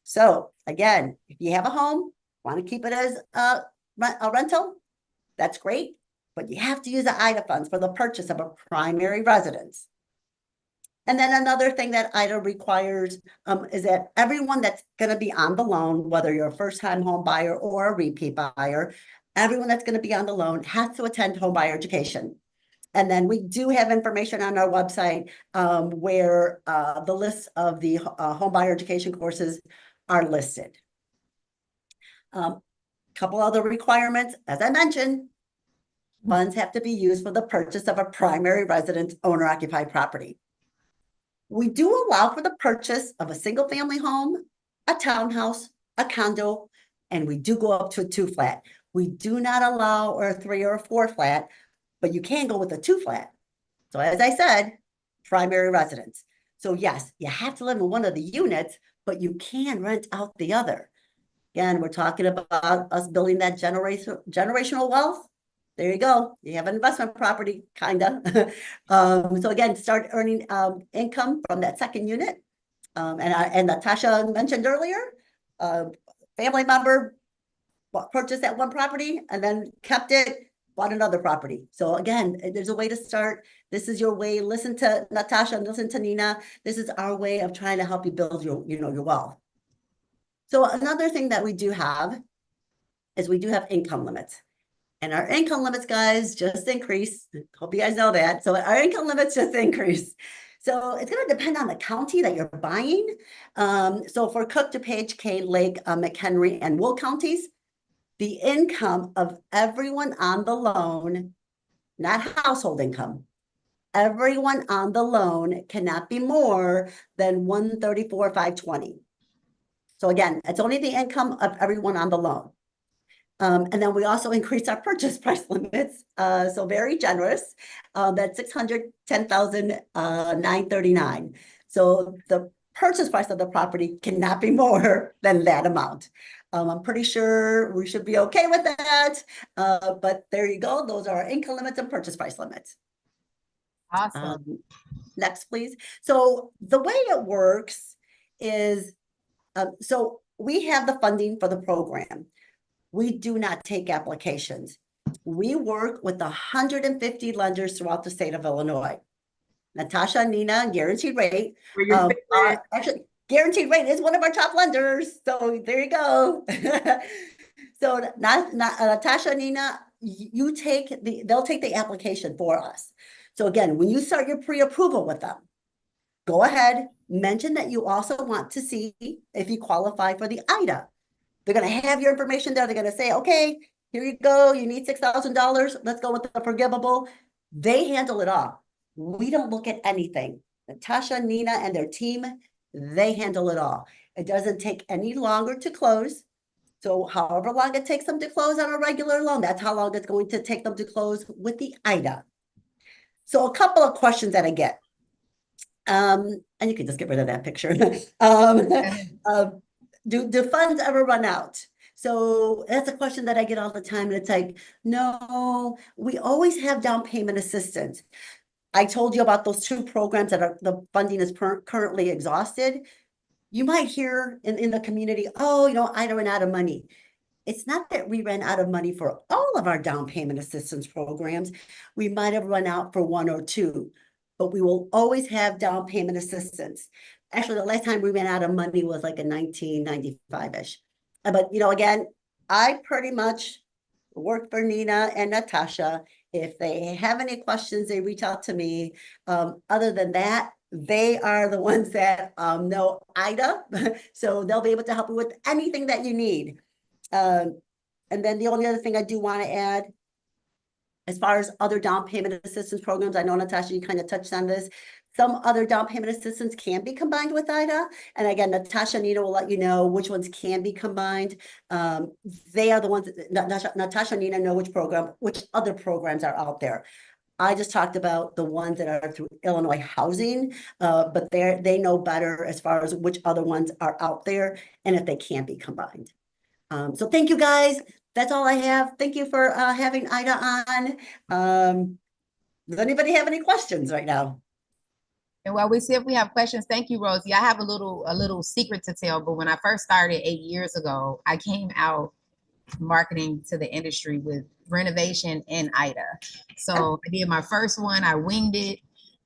So again, if you have a home, want to keep it as a rental, that's great, but you have to use the IDA funds for the purchase of a primary residence. And then another thing that IDA requires is that everyone that's going to be on the loan, whether you're a first-time home buyer or a repeat buyer, everyone that's going to be on the loan has to attend home buyer education. And then we do have information on our website where the list of the home buyer education courses are listed. Couple other requirements, as I mentioned, funds have to be used for the purchase of a primary residence owner-occupied property. We do allow for the purchase of a single family home, a townhouse, a condo, and we do go up to a 2-flat. We do not allow a 3 or a 4-flat, but you can go with a 2-flat. So as I said, primary residence. So yes, you have to live in one of the units, but you can rent out the other. Again, we're talking about us building that generational wealth. There you go. You have an investment property, kind of. So again, start earning income from that second unit. And Natasha mentioned earlier, family member purchased that one property and then kept it, bought another property. So again, there's a way to start. This is your way. Listen to Natasha and listen to Nina. This is our way of trying to help you build your wealth. So another thing that we do have is we do have income limits. And our income limits, guys, just increase. Hope you guys know that. So our income limits just increase. So it's going to depend on the county that you're buying. So for Cook, DuPage, Kane, Lake, McHenry, and Will counties, the income of everyone on the loan, not household income, everyone on the loan cannot be more than $134,520. So again, it's only the income of everyone on the loan. And then we also increased our purchase price limits. So very generous. That's $610,939. So the purchase price of the property cannot be more than that amount. I'm pretty sure we should be okay with that. But there you go. Those are our income limits and purchase price limits. Awesome. Next, please. So the way it works is, so we have the funding for the program. We do not take applications. We work with 150 lenders throughout the state of Illinois. Natasha and Nina, guaranteed rate. Actually, Guaranteed rate is one of our top lenders. So there you go. So Natasha, Nina, they'll take the application for us. So again, when you start your pre-approval with them, go ahead, mention that you also want to see if you qualify for the IDA. They're going to have your information there. They're going to say, okay, here you go. You need $6,000. Let's go with the forgivable. They handle it all. We don't look at anything. Natasha, Nina, and their team, they handle it all. It doesn't take any longer to close. So however long it takes them to close on a regular loan, that's how long it's going to take them to close with the IDA. So a couple of questions that I get. And you can just get rid of that picture. Do funds ever run out? So that's a question that I get all the time. And it's like, no, we always have down payment assistance. I told you about those 2 programs that the funding is currently exhausted. You might hear in the community, oh, I ran out of money. It's not that we ran out of money for all of our down payment assistance programs. We might have run out for 1 or 2, but we will always have down payment assistance. Actually, the last time we ran out of money was like in 1995-ish. But, again, I pretty much work for Nina and Natasha. If they have any questions, they reach out to me. Other than that, they are the ones that know IDA, so they'll be able to help you with anything that you need. And then the only other thing I do want to add, as far as other down payment assistance programs, I know, Natasha, you kind of touched on this. Some other down payment assistance can be combined with IDA. And again, Natasha and Nina will let you know which ones can be combined. They are the ones that Natasha and Nina know which other programs are out there. I just talked about the ones that are through Illinois Housing, but they know better as far as which other ones are out there and if they can be combined. So thank you, guys. That's all I have. Thank you for having IDA on. Does anybody have any questions right now? And while we see if we have questions, thank you, Rosie. I have a little secret to tell, but when I first started 8 years ago, I came out marketing to the industry with renovation and IDA. So I did my first one, I winged it.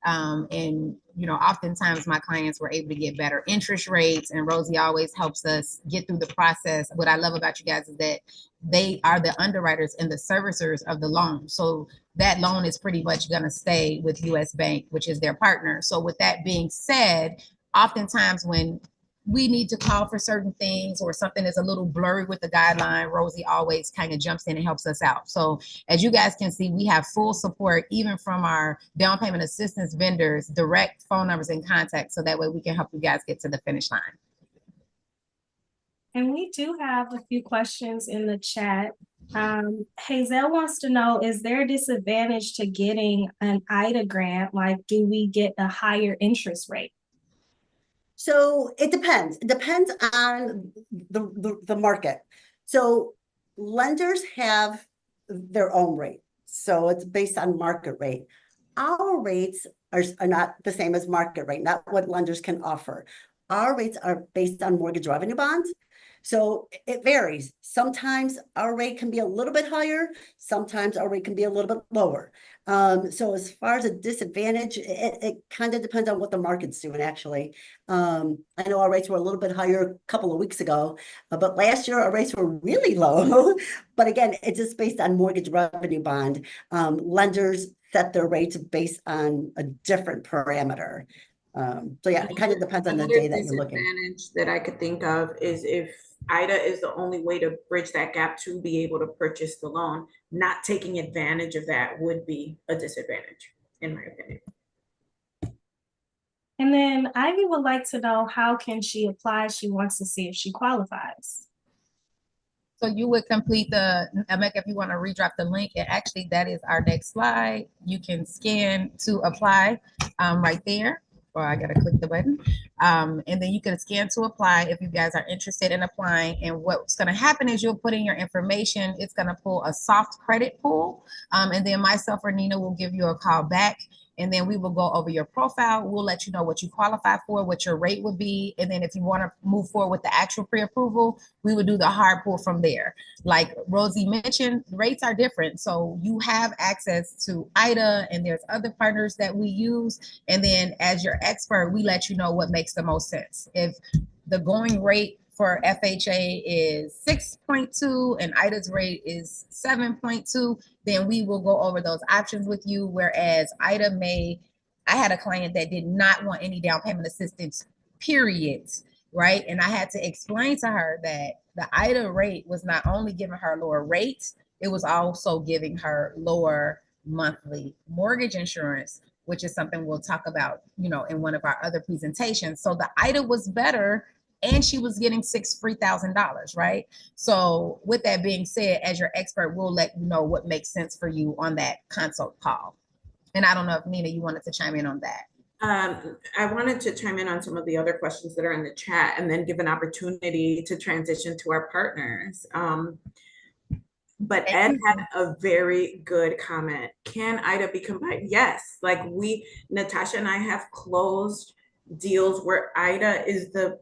And oftentimes my clients were able to get better interest rates, and Rosie always helps us get through the process. What I love about you guys is that they are the underwriters and the servicers of the loan. So that loan is pretty much going to stay with US Bank, which is their partner. So with that being said, oftentimes when we need to call for certain things or something is a little blurry with the guideline, Rosie always kind of jumps in and helps us out. So as you guys can see, we have full support even from our down payment assistance vendors, direct phone numbers and contacts, so that way we can help you guys get to the finish line. And we do have a few questions in the chat. Hazel wants to know, is there a disadvantage to getting an IDA grant? Like, do we get a higher interest rate? So it depends. It depends on the market. So lenders have their own rate. So it's based on market rate. Our rates are not the same as market rate, not what lenders can offer. Our rates are based on mortgage revenue bonds. So it varies. Sometimes our rate can be a little bit higher. Sometimes our rate can be a little bit lower. So as far as a disadvantage, it kind of depends on what the market's doing, actually. I know our rates were a little bit higher a couple of weeks ago, but last year our rates were really low. But again, it's just based on mortgage revenue bond. Lenders set their rates based on a different parameter. So yeah, it kind of depends on the day that you're looking. Disadvantage that I could think of is if IDA is the only way to bridge that gap to be able to purchase the loan, not taking advantage of that would be a disadvantage, in my opinion. And then Ivy would like to know, how can she apply? She wants to see if she qualifies. So you would complete Emeka, if you want to redrop the link, and actually that is our next slide. You can scan to apply right there. Or I gotta click the button. And then you can scan to apply if you guys are interested in applying. And what's gonna happen is you'll put in your information. It's gonna pull a soft credit pool. And then myself or Nina will give you a call back. and then we will go over your profile. We'll let you know what you qualify for, what your rate would be, and then if you want to move forward with the actual pre-approval, we would do the hard pull from there. Like Rosie mentioned, rates are different, so you have access to IDA, and there's other partners that we use, and then as your expert, we let you know what makes the most sense. If the going rate for FHA is 6.2 and IDA's rate is 7.2, then we will go over those options with you. Whereas IDA I had a client that did not want any down payment assistance, period, right? And I had to explain to her that the IDA rate was not only giving her a lower rate, it was also giving her lower monthly mortgage insurance, which is something we'll talk about, in one of our other presentations. So the IDA was better, and she was getting $6,000, right? So with that being said, as your expert, we'll let you know what makes sense for you on that consult call. And I don't know if Nina, you wanted to chime in on that. I wanted to chime in on some of the other questions that are in the chat and then give an opportunity to transition to our partners. But Ed had a very good comment. Can IDA be combined? Yes. Like Natasha and I have closed deals where IDA is the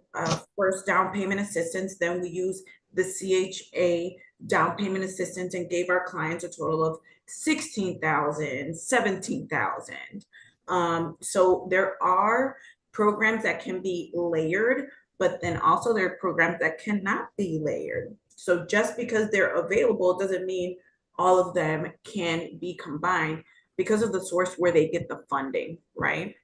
first down payment assistance. Then we use the CHA down payment assistance and gave our clients a total of $16,000, $17,000. So there are programs that can be layered, but then also there are programs that cannot be layered. So just because they're available doesn't mean all of them can be combined because of the source where they get the funding, right?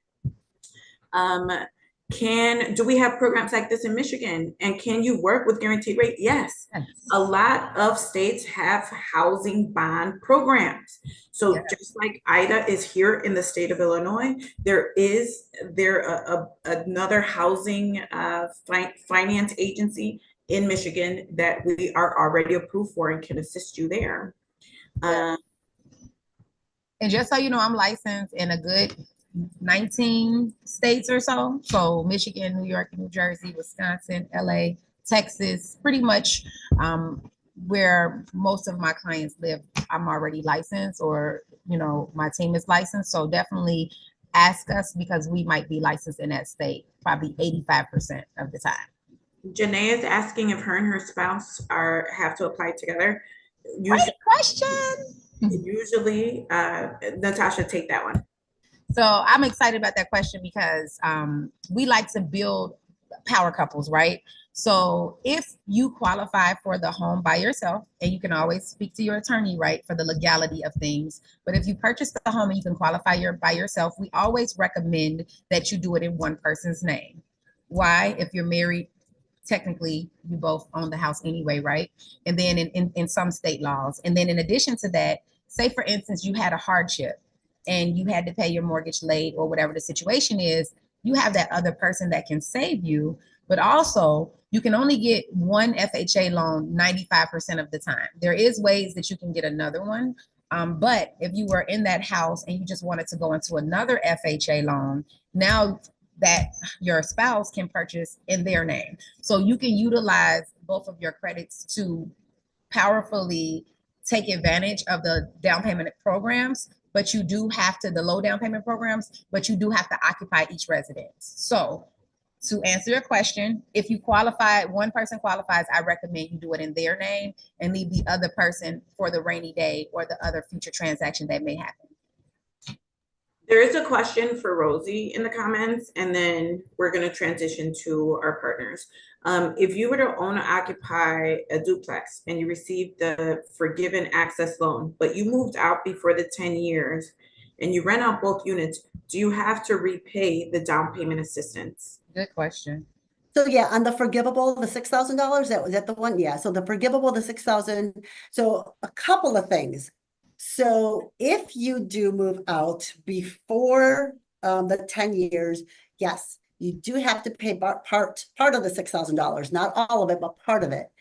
Do we have programs like this in Michigan? And can you work with guaranteed rate? Yes. A lot of states have housing bond programs. So just like IDA is here in the state of Illinois, there another housing finance agency in Michigan that we are already approved for and can assist you there. And just so you know, I'm licensed in a good 19 states or so. So Michigan, New York, New Jersey, Wisconsin, LA, Texas, pretty much where most of my clients live, I'm already licensed, or, my team is licensed. So definitely ask us because we might be licensed in that state, probably 85% of the time. Janae is asking if her and her spouse have to apply together. Great question. Usually, Natasha, take that one. So I'm excited about that question because we like to build power couples, right? So if you qualify for the home by yourself, and you can always speak to your attorney, right, for the legality of things. But if you purchase the home and you can qualify by yourself, we always recommend that you do it in one person's name. Why? If you're married, technically you both own the house anyway, right? And then in some state laws. And then in addition to that, say for instance, you had a hardship and you had to pay your mortgage late or whatever the situation is, you have that other person that can save you. But also, you can only get one FHA loan 95% of the time. There is ways that you can get another one. But if you were in that house and you just wanted to go into another FHA loan, now that your spouse can purchase in their name. So you can utilize both of your credits to powerfully take advantage of the down payment programs, but you do have to, the low down payment programs, but you do have to occupy each residence. So to answer your question, if you qualify, one person qualifies, I recommend you do it in their name and leave the other person for the rainy day or the other future transaction that may happen. There is a question for Rosie in the comments, and then we're going to transition to our partners. If you were to own or occupy a duplex and you received the forgiven access loan, but you moved out before the 10 years and you rent out both units, do you have to repay the down payment assistance? Good question. So yeah, on the forgivable, the $6,000, that was that the one? Yeah. So the forgivable, the 6,000. So a couple of things. So if you do move out before the 10 years, yes, you do have to pay part of the $6,000, not all of it, but part of it.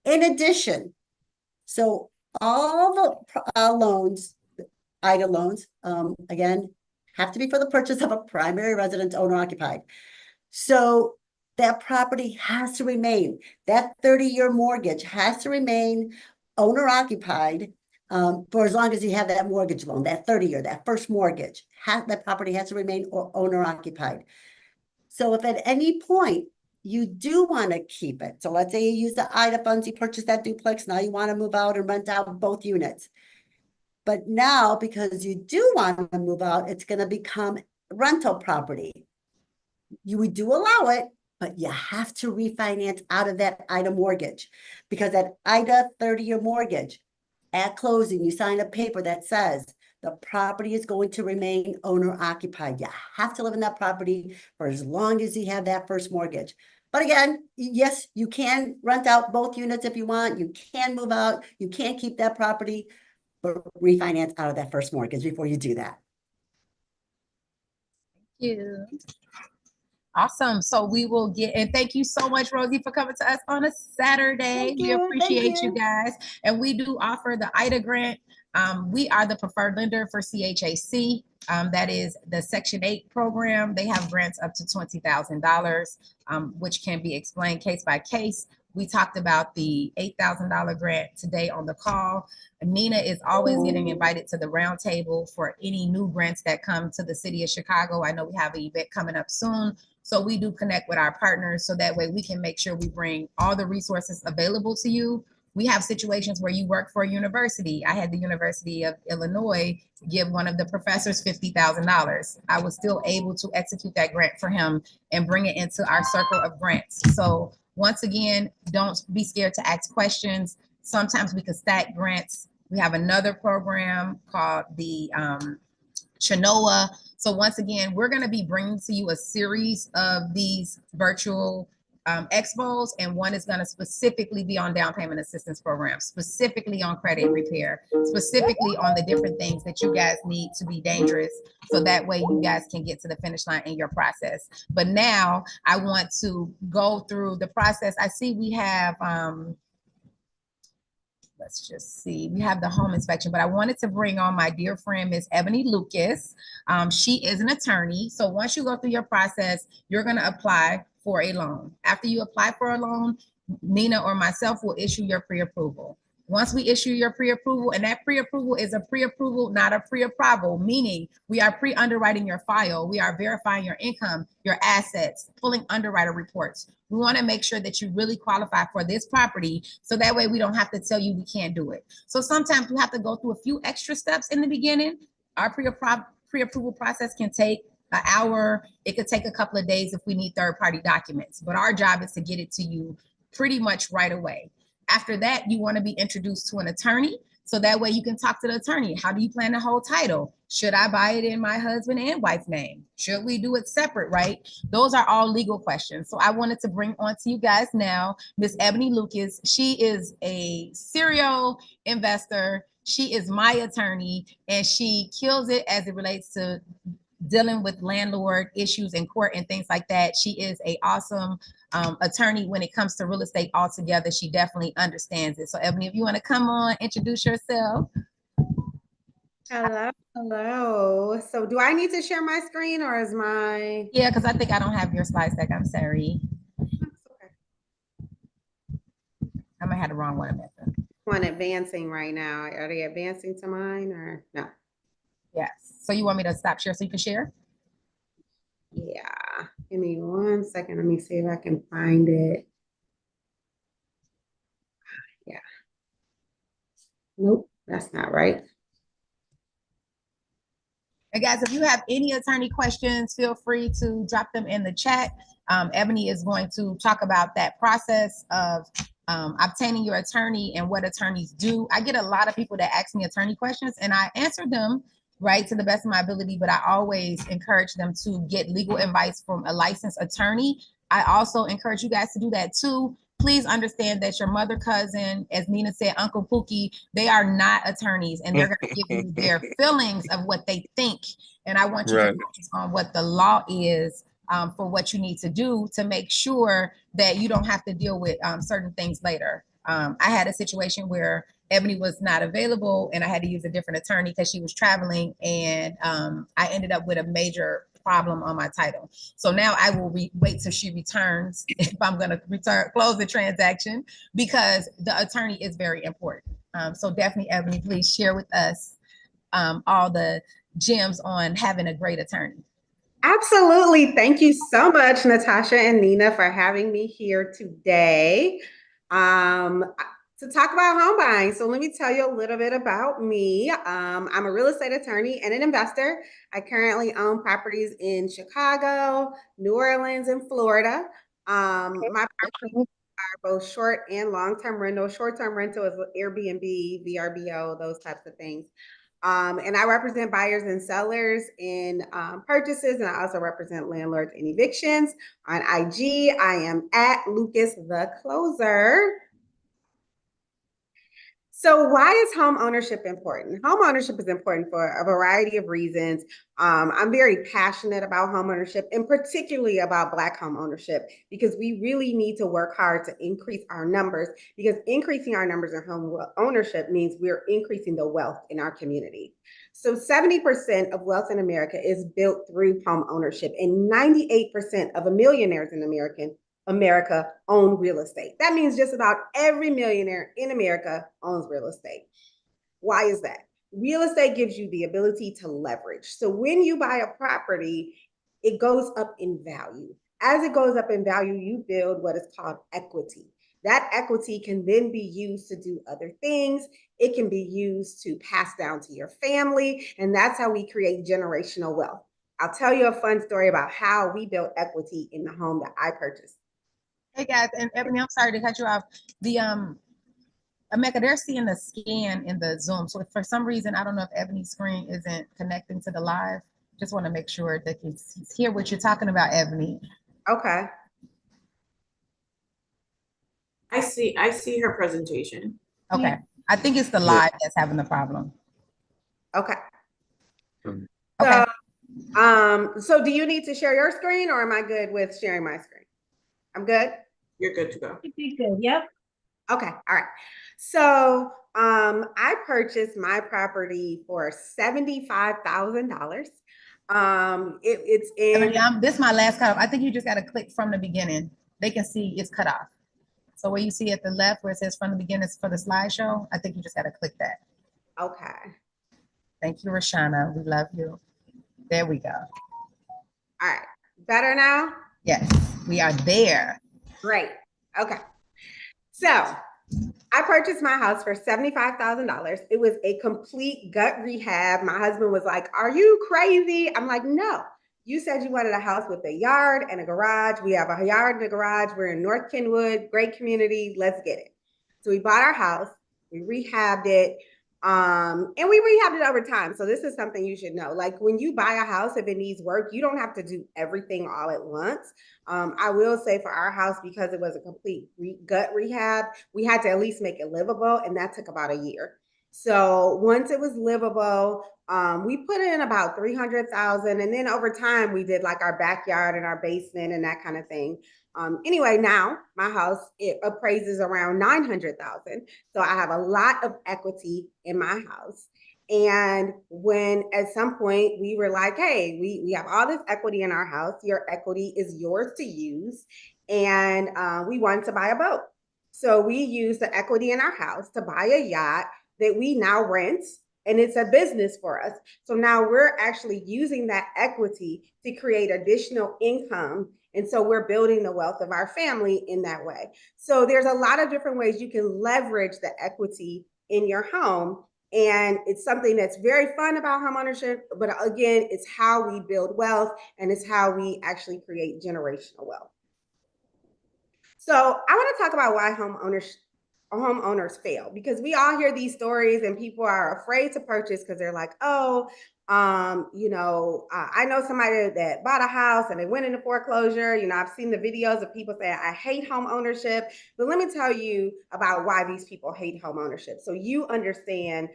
In addition, so all the loans, IDA loans, again, have to be for the purchase of a primary residence owner occupied. So that property has to remain, that 30-year mortgage has to remain owner occupied For as long as you have that mortgage loan, that 30-year, that first mortgage, that property has to remain owner occupied. So if at any point you do want to keep it, so let's say you use the IDA funds, you purchase that duplex, now you want to move out and rent out both units. But now, because you do want to move out, it's going to become rental property. We do allow it, but you have to refinance out of that IDA mortgage, because that IDA 30-year mortgage, at closing, you sign a paper that says the property is going to remain owner occupied. You have to live in that property for as long as you have that first mortgage. But again, yes, you can rent out both units if you want. You can move out. You can keep that property, but refinance out of that first mortgage before you do that. Thank you. Awesome. So we will get, and thank you so much, Rosie, for coming to us on a Saturday. We appreciate you guys. And we do offer the IDA grant. We are the preferred lender for CHAC. That is the Section 8 program. They have grants up to $20,000, which can be explained case by case. We talked about the $8,000 grant today on the call. Nina is always getting invited to the roundtable for any new grants that come to the city of Chicago. I know we have an event coming up soon. So we do connect with our partners so that way we can make sure we bring all the resources available to you. We have situations where you work for a university. I had the University of Illinois give one of the professors $50,000. I was still able to execute that grant for him and bring it into our circle of grants. So once again, don't be scared to ask questions. Sometimes we can stack grants. We have another program called the Chinoa. So once again, we're going to be bringing to you a series of these virtual expos, and one is going to specifically be on down payment assistance programs, specifically on credit repair, specifically on the different things that you guys need to be dangerous, so that way you guys can get to the finish line in your process. But now I want to go through the process. I see we have let's just see, we have the home inspection, but I wanted to bring on my dear friend, Miss Ebony Lucas. She is an attorney. So once you go through your process, you're going to apply for a loan. After you apply for a loan, Nina or myself will issue your pre-approval. Once we issue your pre-approval, and that pre-approval is a pre-approval, not a pre-approval, meaning we are pre-underwriting your file. We are verifying your income, your assets, pulling underwriter reports. We want to make sure that you really qualify for this property, so that way we don't have to tell you we can't do it. So sometimes we have to go through a few extra steps in the beginning. Our pre-approval process can take an hour. It could take a couple of days if we need third-party documents, but our job is to get it to you pretty much right away. After that, you want to be introduced to an attorney, so that way you can talk to the attorney. How do you plan to hold title? Should I buy it in my husband and wife name? Should we do it separate, right? Those are all legal questions. So I wanted to bring on to you guys now, Miss Ebony Lucas. She is a serial investor. She is my attorney, and she kills it as it relates to dealing with landlord issues in court and things like that. She is an awesome attorney when it comes to real estate altogether. She definitely understands it. So Ebony, if you want to come on, introduce yourself. Hello. So do I need to share my screen, or is my... Yeah, because I think I don't have your slide deck. I'm sorry. Okay. I might have the wrong one. One advancing right now. Are they advancing to mine or no? Yes. So you want me to stop share so you can share? Yeah. Give me 1 second. Let me see if I can find it. Yeah. Nope, that's not right. And guys, if you have any attorney questions, feel free to drop them in the chat. Ebony is going to talk about that process of obtaining your attorney and what attorneys do. I get a lot of people that ask me attorney questions, and I answer them right to the best of my ability, but I always encourage them to get legal advice from a licensed attorney. I also encourage you guys to do that too. Please understand that your mother, cousin, as Nina said, Uncle Pookie, they are not attorneys, and they're going to give you their feelings of what they think. And I want you to focus on what the law is for what you need to do to make sure that you don't have to deal with certain things later. I had a situation where Ebony was not available, and I had to use a different attorney because she was traveling, and I ended up with a major problem on my title. So now I will wait till she returns if I'm going to close the transaction, because the attorney is very important. So definitely, Ebony, please share with us all the gems on having a great attorney. Absolutely. Thank you so much, Natasha and Nina, for having me here today to talk about home buying. So let me tell you a little bit about me. I'm a real estate attorney and an investor. I currently own properties in Chicago, New Orleans, and Florida. My properties are both short and long-term rental. Short-term rental is Airbnb, VRBO, those types of things. And I represent buyers and sellers in purchases, and I also represent landlords in evictions. On IG, I am at Lucas the Closer. So why is home ownership important? Home ownership is important for a variety of reasons. I'm very passionate about home ownership, and particularly about Black home ownership, because we really need to work hard to increase our numbers, because increasing our numbers in home ownership means we're increasing the wealth in our community. So 70% of wealth in America is built through home ownership, and 98% of millionaires in America own real estate. That means just about every millionaire in America owns real estate. Why is that? Real estate gives you the ability to leverage. So when you buy a property, it goes up in value. As it goes up in value, you build what is called equity. That equity can then be used to do other things. It can be used to pass down to your family, and that's how we create generational wealth. I'll tell you a fun story about how we built equity in the home that I purchased. Hey guys, and Ebony, I'm sorry to cut you off. The Emeka, they're seeing the scan in the Zoom. So if for some reason, I don't know if Ebony's screen isn't connecting to the live, just want to make sure that he's hear what you're talking about, Ebony. Okay. I see her presentation. Okay. Yeah. I think it's the live that's having the problem. Okay. Okay. So do you need to share your screen, or am I good with sharing my screen? I'm good? You're good to go. You'd be good. Yep. Okay, all right. So I purchased my property for $75,000. It's in. Ebony, this is my last cut off. I think you just got to click from the beginning. They can see it's cut off. So where you see at the left where it says from the beginning for the slideshow, I think you just got to click that. Okay. Thank you, Rashana. We love you. There we go. All right. Better now? Yes, we are there. Great. Okay. So I purchased my house for $75,000. It was a complete gut rehab. My husband was like, "Are you crazy?" I'm like, "No. You said you wanted a house with a yard and a garage. We have a yard and a garage. We're in North Kenwood, great community. Let's get it." So we bought our house, we rehabbed it, and we rehabbed it over time. So this is something you should know. Like when you buy a house, if it needs work, you don't have to do everything all at once. I will say for our house, because it was a complete gut rehab, we had to at least make it livable, and that took about a year. So once it was livable, we put in about 300,000, and then over time we did like our backyard and our basement and that kind of thing. Anyway, now my house, it appraises around 900,000. So I have a lot of equity in my house. And when at some point we were like, "Hey, we have all this equity in our house. Your equity is yours to use." And we wanted to buy a boat. So we used the equity in our house to buy a yacht that we now rent, and it's a business for us. So now we're actually using that equity to create additional income. And so we're building the wealth of our family in that way. So there's a lot of different ways you can leverage the equity in your home. And it's something that's very fun about homeownership. But again, it's how we build wealth, and it's how we actually create generational wealth. So I want to talk about why homeowners fail, because we all hear these stories and people are afraid to purchase because they're like, "Oh, I know somebody that bought a house and they went into foreclosure." I've seen the videos of people saying, "I hate home ownership." But let me tell you about why these people hate home ownership, so you understand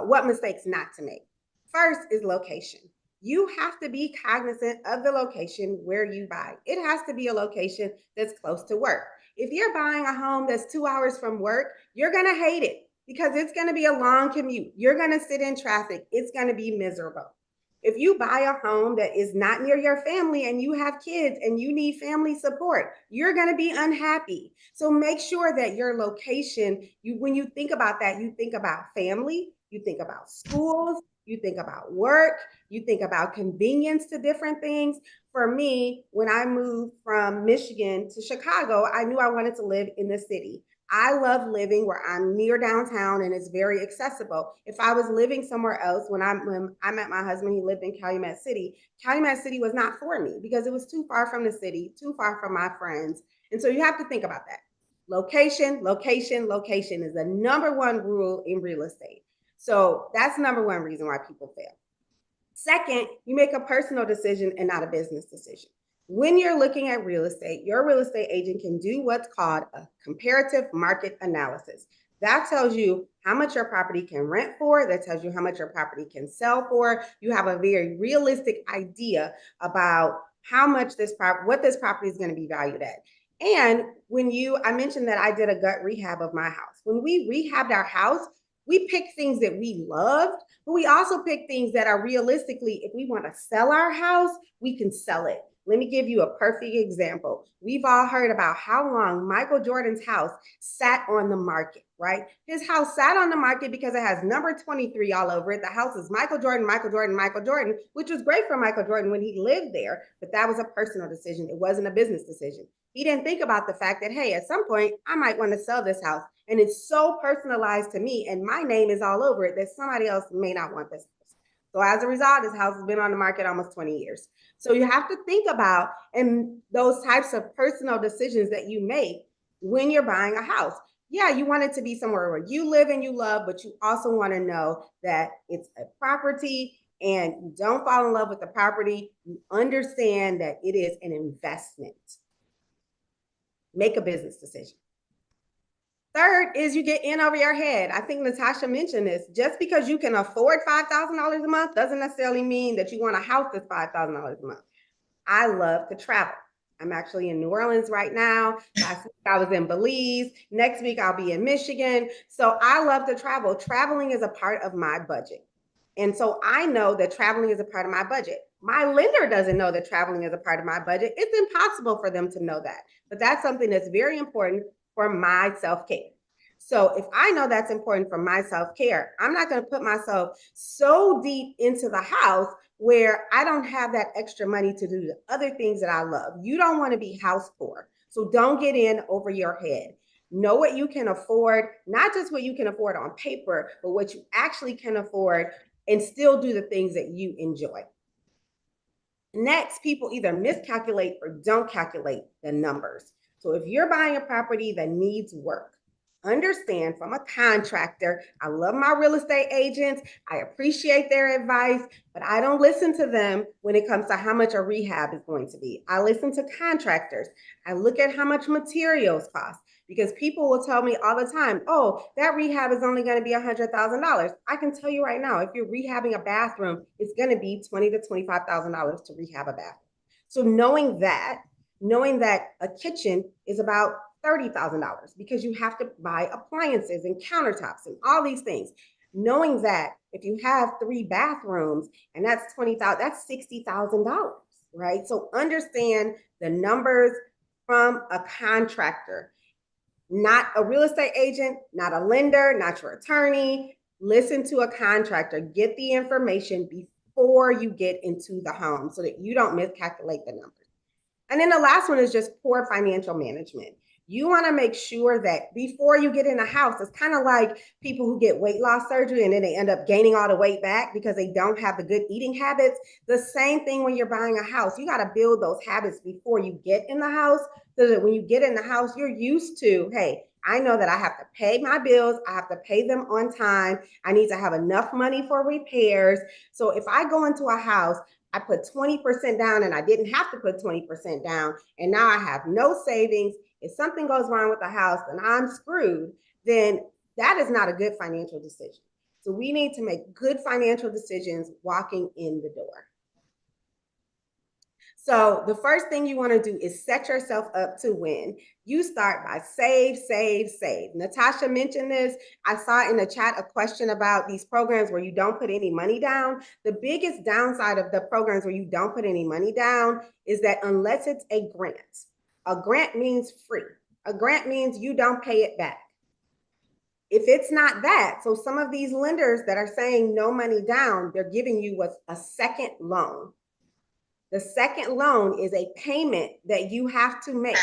what mistakes not to make. First is location. You have to be cognizant of the location where you buy. It has to be a location that's close to work. If you're buying a home that's 2 hours from work, you're going to hate it because it's going to be a long commute. You're going to sit in traffic. It's going to be miserable. If you buy a home that is not near your family and you have kids and you need family support, you're going to be unhappy. So make sure that your location, when you think about that, you think about family, you think about schools, you think about work, you think about convenience to different things. For me, when I moved from Michigan to Chicago, I knew I wanted to live in the city. I love living where I'm near downtown and it's very accessible. If I was living somewhere else, when I met my husband, he lived in Calumet City. Calumet City was not for me because it was too far from the city, too far from my friends. And so you have to think about that. Location, location, location is the number one rule in real estate. So that's number one reason why people fail. Second, you make a personal decision and not a business decision. When you're looking at real estate, your real estate agent can do what's called a comparative market analysis. That tells you how much your property can rent for. That tells you how much your property can sell for. You have a very realistic idea about how much what this property is going to be valued at. And I mentioned that I did a gut rehab of my house. When we rehabbed our house, we picked things that we loved, but we also picked things that are realistically, if we want to sell our house, we can sell it. Let me give you a perfect example. We've all heard about how long Michael Jordan's house sat on the market, right? His house sat on the market because it has number 23 all over it. The house is Michael Jordan, Michael Jordan, Michael Jordan, which was great for Michael Jordan when he lived there, but that was a personal decision. It wasn't a business decision. He didn't think about the fact that, hey, at some point, I might want to sell this house. And it's so personalized to me, and my name is all over it that somebody else may not want this house. So as a result, this house has been on the market almost 20 years. So you have to think about and those types of personal decisions that you make when you're buying a house. Yeah, you want it to be somewhere where you live and you love, but you also want to know that it's a property and you don't fall in love with the property. You understand that it is an investment. Make a business decision. Third is you get in over your head. I think Natasha mentioned this. Just because you can afford $5,000 a month doesn't necessarily mean that you want a house that's $5,000 a month. I love to travel. I'm actually in New Orleans right now. Last week I was in Belize. Next week I'll be in Michigan. So I love to travel. Traveling is a part of my budget. And so I know that traveling is a part of my budget. My lender doesn't know that traveling is a part of my budget. It's impossible for them to know that. But that's something that's very important for my self-care. So if I know that's important for my self-care, I'm not going to put myself so deep into the house where I don't have that extra money to do the other things that I love. You don't want to be house poor. So don't get in over your head. Know what you can afford, not just what you can afford on paper, but what you actually can afford and still do the things that you enjoy. Next, people either miscalculate or don't calculate the numbers. So if you're buying a property that needs work, understand from a contractor, I love my real estate agents, I appreciate their advice, but I don't listen to them when it comes to how much a rehab is going to be. I listen to contractors. I look at how much materials cost because people will tell me all the time, oh, that rehab is only going to be $100,000. I can tell you right now, if you're rehabbing a bathroom, it's going to be $20,000 to $25,000 to rehab a bathroom. So knowing that a kitchen is about $30,000 because you have to buy appliances and countertops and all these things. Knowing that if you have 3 bathrooms and that's $20,000, that's $60,000, right? So understand the numbers from a contractor, not a real estate agent, not a lender, not your attorney. Listen to a contractor. Get the information before you get into the home so that you don't miscalculate the numbers. And then the last one is just poor financial management. You want to make sure that before you get in a house, it's kind of like people who get weight loss surgery and then they end up gaining all the weight back because they don't have the good eating habits. The same thing when you're buying a house. You got to build those habits before you get in the house so that when you get in the house, you're used to, hey, I know that I have to pay my bills. I have to pay them on time. I need to have enough money for repairs. So if I go into a house, I put 20% down and I didn't have to put 20% down, and now I have no savings. If something goes wrong with the house and I'm screwed, then that is not a good financial decision. So we need to make good financial decisions walking in the door. So the first thing you want to do is set yourself up to win. You start by save, save, save. Natasha mentioned this. I saw in the chat a question about these programs where you don't put any money down. The biggest downside of the programs where you don't put any money down is that unless it's a grant means free. A grant means you don't pay it back. If it's not that, so some of these lenders that are saying no money down, they're giving you what's a second loan. The second loan is a payment that you have to make.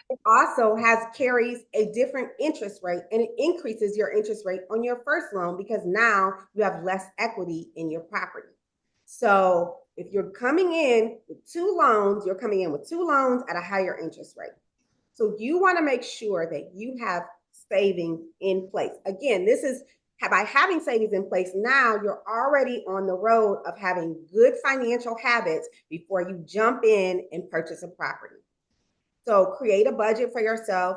It also carries a different interest rate, and it increases your interest rate on your first loan because now you have less equity in your property. So if you're coming in with two loans, you're coming in with two loans at a higher interest rate. So you want to make sure that you have savings in place. Again, this is by having savings in place, now you're already on the road of having good financial habits before you jump in and purchase a property. So create a budget for yourself,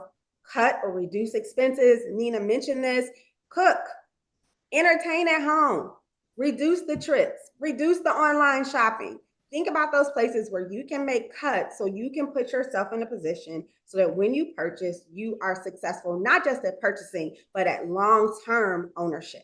cut or reduce expenses. Nina mentioned this. Cook, entertain at home, reduce the trips, reduce the online shopping. Think about those places where you can make cuts so you can put yourself in a position so that when you purchase, you are successful, not just at purchasing, but at long-term ownership.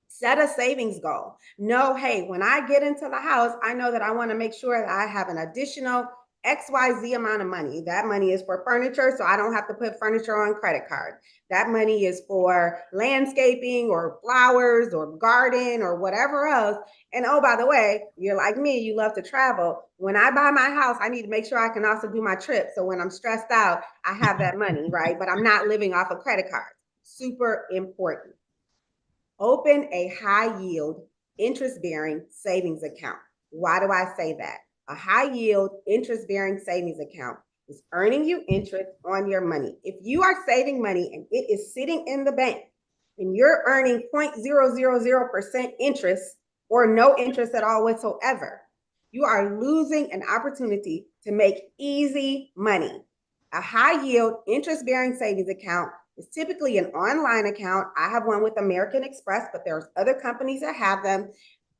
Set a savings goal. Know, hey, when I get into the house, I know that I want to make sure that I have an additional XYZ amount of money. That money is for furniture, so I don't have to put furniture on credit card. That money is for landscaping or flowers or garden or whatever else. And oh, by the way, you're like me, you love to travel. When I buy my house, I need to make sure I can also do my trip. So when I'm stressed out, I have that money, right? But I'm not living off of credit cards. Super important. Open a high yield interest-bearing savings account. Why do I say that? A high yield interest-bearing savings account is earning you interest on your money. If you are saving money and it is sitting in the bank and you're earning 0.000% interest or no interest at all whatsoever, you are losing an opportunity to make easy money. A high yield interest-bearing savings account is typically an online account. I have one with American Express, but there's other companies that have them.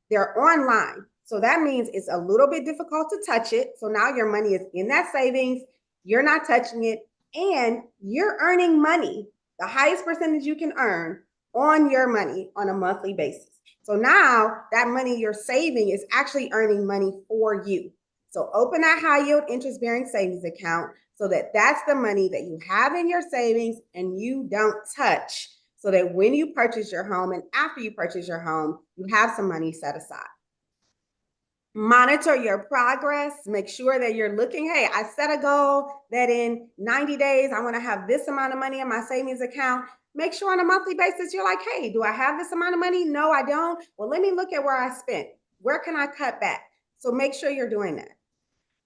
They're online. So that means it's a little bit difficult to touch it. So now your money is in that savings, you're not touching it, and you're earning money, the highest percentage you can earn on your money on a monthly basis. So now that money you're saving is actually earning money for you. So open that high yield interest-bearing savings account so that that's the money that you have in your savings and you don't touch, so that when you purchase your home and after you purchase your home, you have some money set aside. Monitor your progress. Make sure that you're looking, hey, I set a goal that in 90 days, I want to have this amount of money in my savings account. Make sure on a monthly basis, you're like, hey, do I have this amount of money? No, I don't. Well, let me look at where I spent. Where can I cut back? So make sure you're doing that.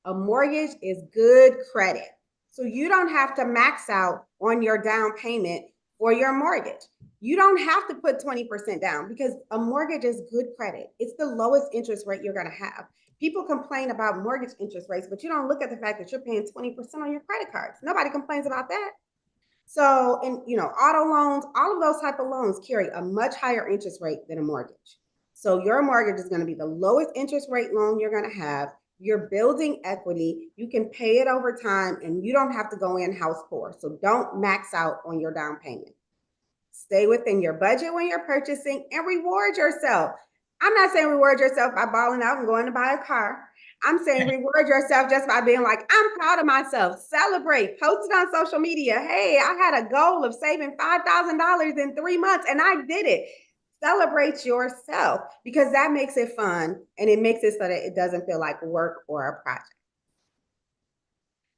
A mortgage is good credit. So you don't have to max out on your down payment for your mortgage. You don't have to put 20% down because a mortgage is good credit. It's the lowest interest rate you're going to have. People complain about mortgage interest rates, but you don't look at the fact that you're paying 20% on your credit cards. Nobody complains about that. So, and auto loans, all of those type of loans carry a much higher interest rate than a mortgage. So your mortgage is going to be the lowest interest rate loan you're going to have. You're building equity. You can pay it over time and you don't have to go in house poor. So don't max out on your down payment. Stay within your budget when you're purchasing and reward yourself. I'm not saying reward yourself by balling out and going to buy a car. I'm saying reward yourself just by being like, I'm proud of myself. Celebrate, post it on social media. Hey, I had a goal of saving $5,000 in 3 months and I did it. Celebrate yourself because that makes it fun and it makes it so that it doesn't feel like work or a project.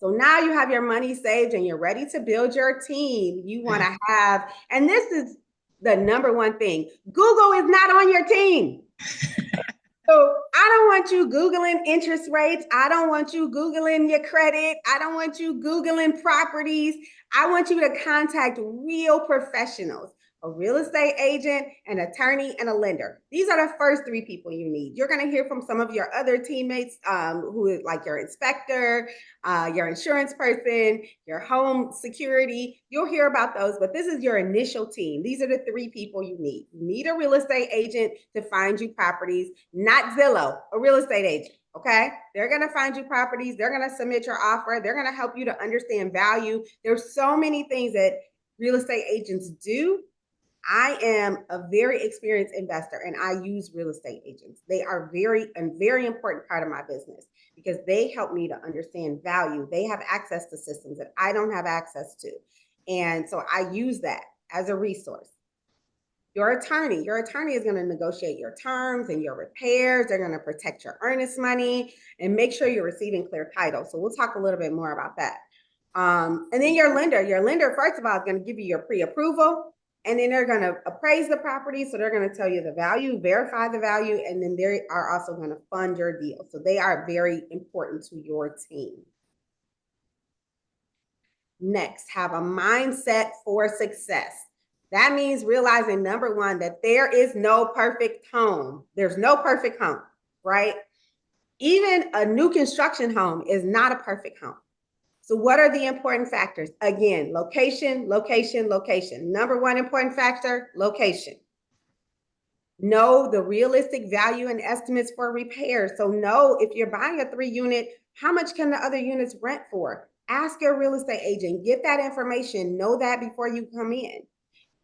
So now you have your money saved and you're ready to build your team. You want to have, and this is the number one thing, Google is not on your team. So I don't want you Googling interest rates. I don't want you Googling your credit. I don't want you Googling properties. I want you to contact real professionals, a real estate agent, an attorney, and a lender. These are the first 3 people you need. You're going to hear from some of your other teammates who like your inspector, your insurance person, your home security. You'll hear about those, but this is your initial team. These are the 3 people you need. You need a real estate agent to find you properties, not Zillow, a real estate agent. Okay, they're going to find you properties. They're going to submit your offer. They're going to help you to understand value. There's so many things that real estate agents do. I am a very experienced investor and I use real estate agents. They are a very important part of my business because they help me to understand value. They have access to systems that I don't have access to. And so I use that as a resource. Your attorney is going to negotiate your terms and your repairs. They're going to protect your earnest money and make sure you're receiving clear title. So we'll talk a little bit more about that. And then your lender, first of all, is going to give you your pre-approval, and then they're going to appraise the property. So they're going to tell you the value, verify the value, and then they are also going to fund your deal. So they are very important to your team. Next, have a mindset for success. That means realizing, number one, that there is no perfect home. There's no perfect home, right? Even a new construction home is not a perfect home. So what are the important factors? Again, location, location, location. Number one important factor, location. Know the realistic value and estimates for repairs. So know if you're buying a 3-unit, how much can the other units rent for? Ask your real estate agent, get that information, know that before you come in.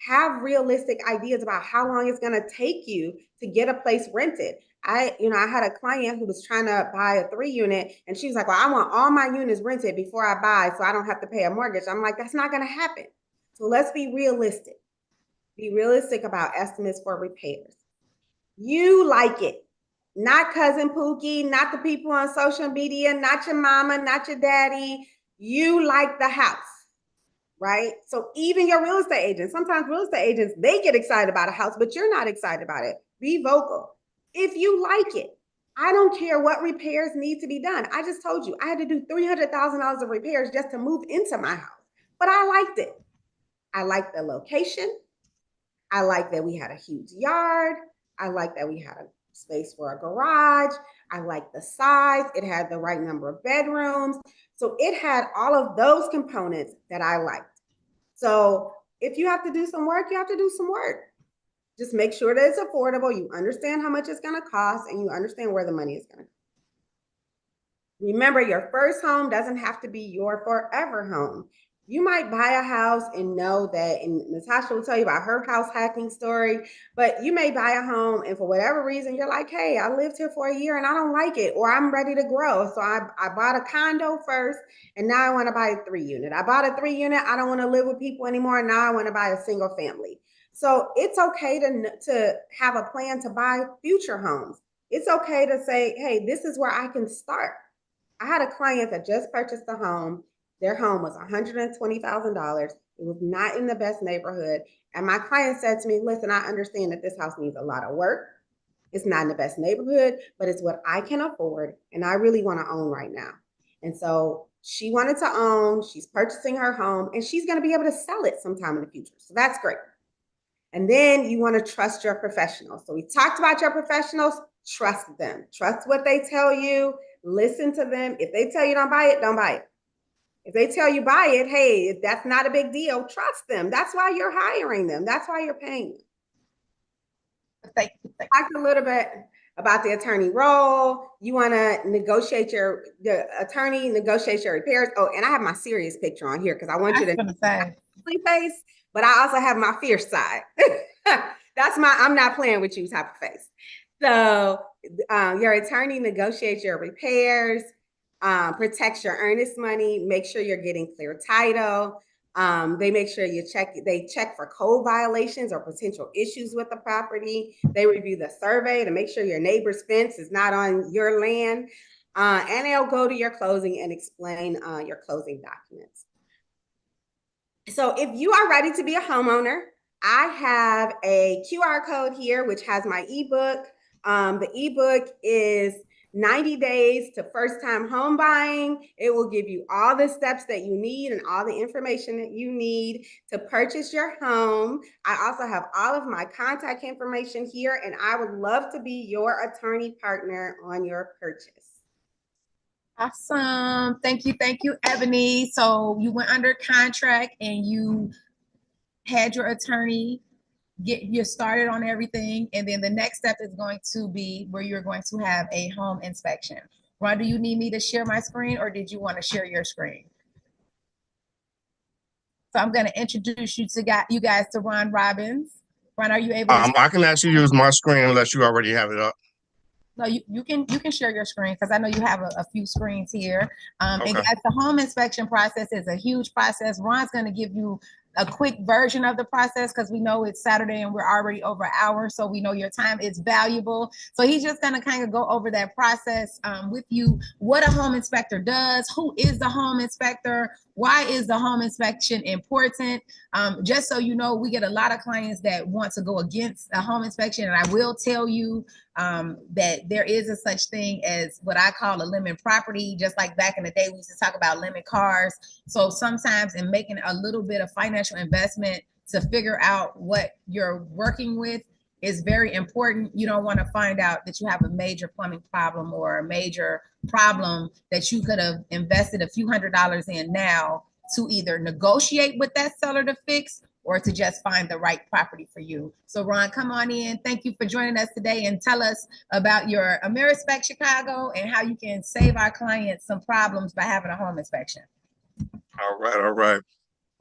Have realistic ideas about how long it's going to take you to get a place rented. I had a client who was trying to buy a 3-unit and she was like, well, I want all my units rented before I buy so I don't have to pay a mortgage. I'm like, that's not going to happen. So let's be realistic. Be realistic about estimates for repairs. You like it. Not Cousin Pookie, not the people on social media, not your mama, not your daddy. You like the house. Right? So even your real estate agents, sometimes real estate agents, they get excited about a house, but you're not excited about it. Be vocal. If you like it, I don't care what repairs need to be done. I just told you I had to do $300,000 of repairs just to move into my house, but I liked it. I liked the location. I liked that we had a huge yard. I liked that we had a space for a garage. I liked the size. It had the right number of bedrooms. So it had all of those components that I liked. So if you have to do some work, you have to do some work. Just make sure that it's affordable. You understand how much it's going to cost and you understand where the money is going to come. Remember, your first home doesn't have to be your forever home. You might buy a house and know that, and Natasha will tell you about her house hacking story, but you may buy a home and for whatever reason, you're like, hey, I lived here for a year and I don't like it, or I'm ready to grow. So I bought a condo first and now I want to buy a 3-unit. I bought a 3-unit. I don't want to live with people anymore. And now I want to buy a single family. So it's okay to have a plan to buy future homes. It's okay to say, hey, this is where I can start. I had a client that just purchased a home. Their home was $120,000. It was not in the best neighborhood. And my client said to me, listen, I understand that this house needs a lot of work. It's not in the best neighborhood, but it's what I can afford. And I really want to own right now. And so she wanted to own, she's purchasing her home, and she's going to be able to sell it sometime in the future. So that's great. And then you want to trust your professionals. So we talked about your professionals, trust them. Trust what they tell you, listen to them. If they tell you don't buy it, don't buy it. If they tell you buy it, hey, if that's not a big deal, trust them. That's why you're hiring them. That's why you're paying them. Thank you. Talk a little bit about the attorney role. You want to negotiate the attorney negotiates your repairs. Oh, and I have my serious picture on here because I want you to see face, but I also have my fierce side. That's I'm not playing with you type of face. So your attorney negotiates your repairs, protects your earnest money, make sure you're getting clear title. They make sure they check for code violations or potential issues with the property. They review the survey to make sure your neighbor's fence is not on your land. And they'll go to your closing and explain your closing documents. So if you are ready to be a homeowner, I have a QR code here, which has my ebook. The ebook is 90 days to first-time home buying. It will give you all the steps that you need and all the information that you need to purchase your home. I also have all of my contact information here, and I would love to be your attorney partner on your purchase. Awesome. Thank you, Ebony. So you went under contract and you had your attorney get you started on everything. And then the next step is going to be where you're going to have a home inspection. Ron, do you need me to share my screen, or did you want to share your screen? So I'm going to introduce you guys to Ron Robbins. Ron, are you able to? I can actually use my screen unless you already have it up. No, you can share your screen because I know you have a few screens here. And Okay. guys, the home inspection process is a huge process. Ron's going to give you a quick version of the process because we know it's Saturday and we're already over an hour, so we know your time is valuable. So he's just going to kind of go over that process with you, what a home inspector does, who is the home inspector, why is the home inspection important. Just so you know, we get a lot of clients that want to go against a home inspection, and I will tell you that there is a such thing as what I call a lemon property. Just like back in the day, we used to talk about lemon cars. So sometimes in making a little bit of financial investment to figure out what you're working with is very important. You don't want to find out that you have a major plumbing problem or a major problem that you could have invested a few $100s in now to either negotiate with that seller to fix or to just find the right property for you. So Ron, come on in. Thank you for joining us today, and tell us about your AmeriSpec Chicago and how you can save our clients some problems by having a home inspection. All right, all right.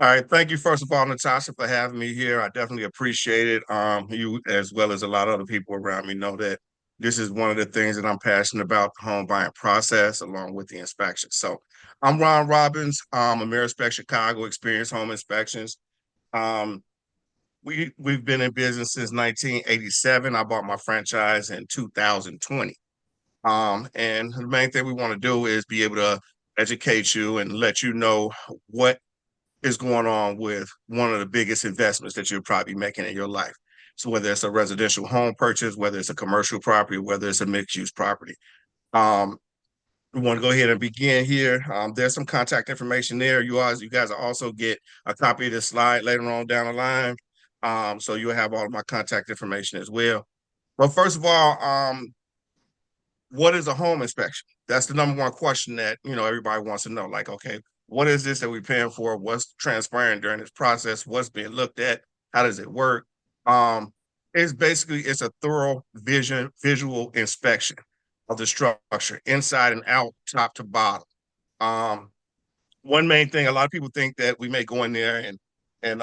All right, thank you first of all, Natasha, for having me here. I definitely appreciate it. You, as well as a lot of other people around me, know that this is one of the things that I'm passionate about, the home buying process, along with the inspection. So I'm Ron Robbins, AmeriSpec Chicago, Experience Home Inspections. We've been in business since 1987. I bought my franchise in 2020. And the main thing we want to do is be able to educate you and let you know what is going on with one of the biggest investments that you'll probably be making in your life. So whether it's a residential home purchase, whether it's a commercial property, whether it's a mixed-use property. We want to go ahead and begin here. There's some contact information there. You guys will also get a copy of this slide later on down the line. So you'll have all of my contact information as well. But first of all, what is a home inspection? That's the number one question that, everybody wants to know. Like, okay, what is this that we're paying for? What's transpiring during this process? What's being looked at? How does it work? It's a thorough visual inspection of the structure, inside and out, top to bottom. One main thing, a lot of people think that we may go in there and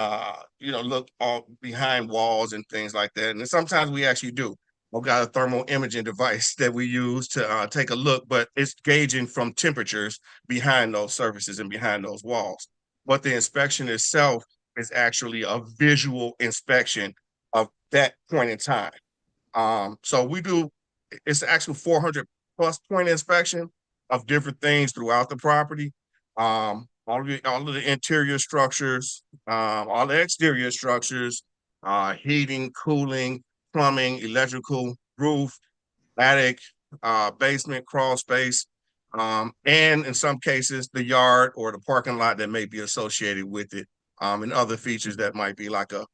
look all behind walls and things like that. And sometimes we actually do. We've got a thermal imaging device that we use to take a look, but it's gauging from temperatures behind those surfaces and behind those walls. But the inspection itself is actually a visual inspection of that point in time. So it's actually 400 plus point inspection of different things throughout the property. All of the interior structures, all the exterior structures, heating, cooling, plumbing, electrical, roof, attic, basement, crawl space, and in some cases, the yard or the parking lot that may be associated with it, and other features that might be like a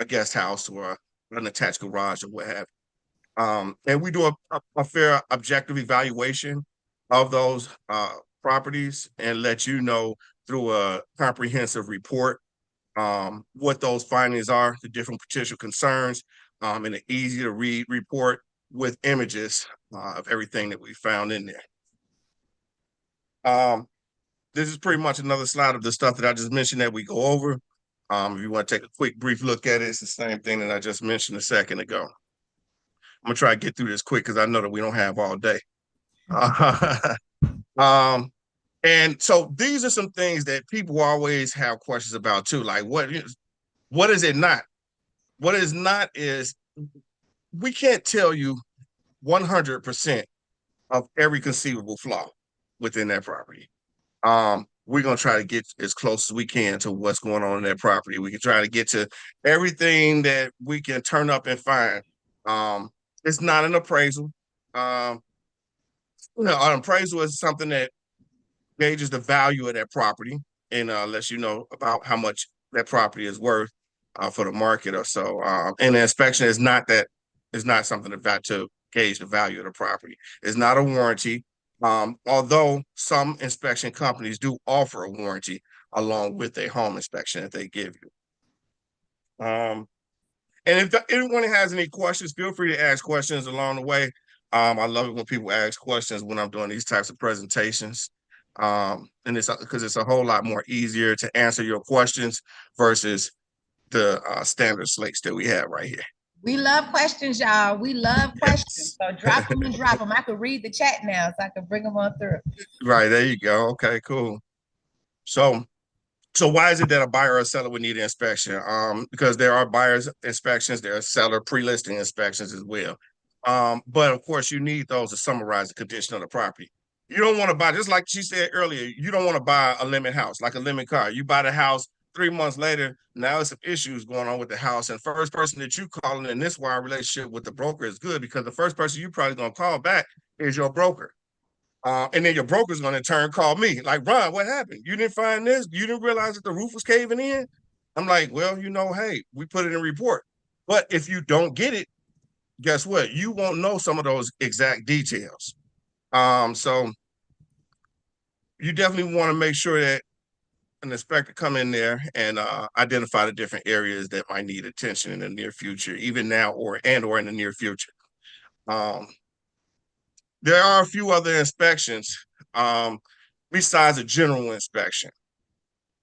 guest house or an attached garage or what have you. And we do a fair objective evaluation of those properties and let you know through a comprehensive report what those findings are, the different potential concerns, and an easy to read report with images of everything that we found in there. This is pretty much another slide of the stuff that I just mentioned that we go over. If you want to take a quick brief look at it, it's the same thing that I just mentioned a second ago. I'm gonna try to get through this quick because I know that we don't have all day. And so these are some things that people always have questions about too. Like what is it not? What is not is we can't tell you 100% of every conceivable flaw within that property. We're gonna try to get as close as we can to what's going on in that property. We can try to get to everything that we can turn up and find. It's not an appraisal. An appraisal is something that gauges the value of that property and lets you know about how much that property is worth for the market or so. And the inspection is not something to gauge the value of the property. It's not a warranty, although some inspection companies do offer a warranty along with a home inspection that they give you. And And if anyone has any questions, feel free to ask questions along the way. I love it when people ask questions when I'm doing these types of presentations. And it's because it's a whole lot more easier to answer your questions versus the standard slates that we have right here. We love questions, y'all. We love questions. So drop them and drop them. I could read the chat now, so I can bring them on through. Right, there you go. Okay, cool. So why is it that a buyer or a seller would need an inspection? Because there are buyer's inspections, there are seller pre-listing inspections as well. But of course, you need those to summarize the condition of the property. You don't want to buy, just like she said earlier, you don't want to buy a lemon house, like a lemon car. You buy the house 3 months later, now there's some issues going on with the house. And first person that you calling in this wire relationship with the broker is good, because the first person you probably gonna call back is your broker. And then your broker's going to turn call me like, Ron, what happened? You didn't find this? You didn't realize that the roof was caving in? I'm like, well, hey, we put it in report. But if you don't get it, guess what? You won't know some of those exact details. So you definitely want to make sure that an inspector come in there and identify the different areas that might need attention in the near future, even now or in the near future. There are a few other inspections besides a general inspection.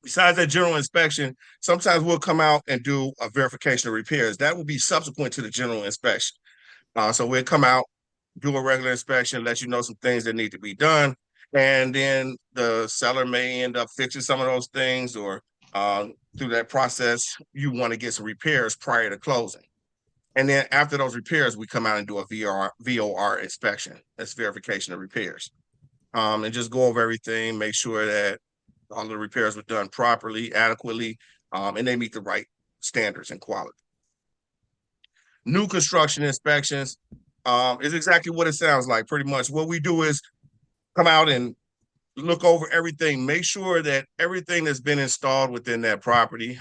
Besides that general inspection, sometimes we'll come out and do a verification of repairs. That will be subsequent to the general inspection. So we'll come out, do a regular inspection, let you know some things that need to be done. And then the seller may end up fixing some of those things, or through that process, you want to get some repairs prior to closing. And then after those repairs, we come out and do a VOR inspection. That's verification of repairs. And just go over everything, make sure that all the repairs were done properly, adequately, and they meet the right standards and quality. New construction inspections is exactly what it sounds like. Pretty much what we do is come out and look over everything, make sure that everything that's been installed within that property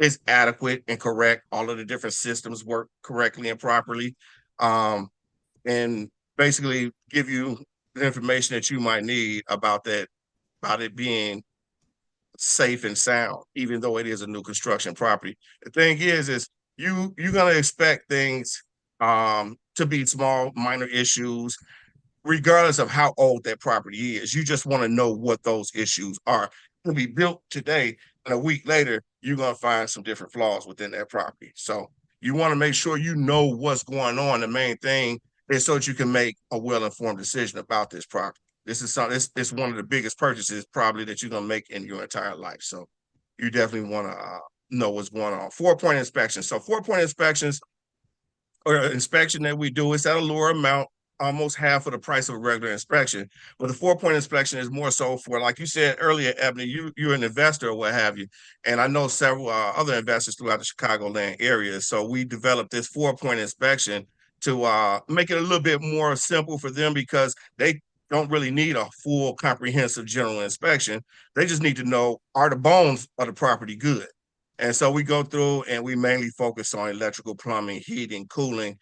is adequate and correct. All of the different systems work correctly and properly, and basically give you the information that you might need about it being safe and sound, even though it is a new construction property. The thing is you're gonna expect things to be small, minor issues, regardless of how old that property is. You just want to know what those issues are. To be built today, and a week later, you're going to find some different flaws within that property. So you want to make sure you know what's going on. The main thing is so that you can make a well-informed decision about this property. This is something, it's one of the biggest purchases probably that you're going to make in your entire life. So you definitely want to know what's going on. 4-point inspections. So 4-point inspections, or inspection that we do, is at a lower amount, almost half of the price of a regular inspection. But the 4-point inspection is more so for, like you said earlier, Ebony, you're an investor or what have you. And I know several other investors throughout the Chicagoland area. So we developed this 4-point inspection to make it a little bit more simple for them, because they don't really need a full comprehensive general inspection. They just need to know, are the bones of the property good? And so we go through and we mainly focus on electrical, plumbing, heating, cooling.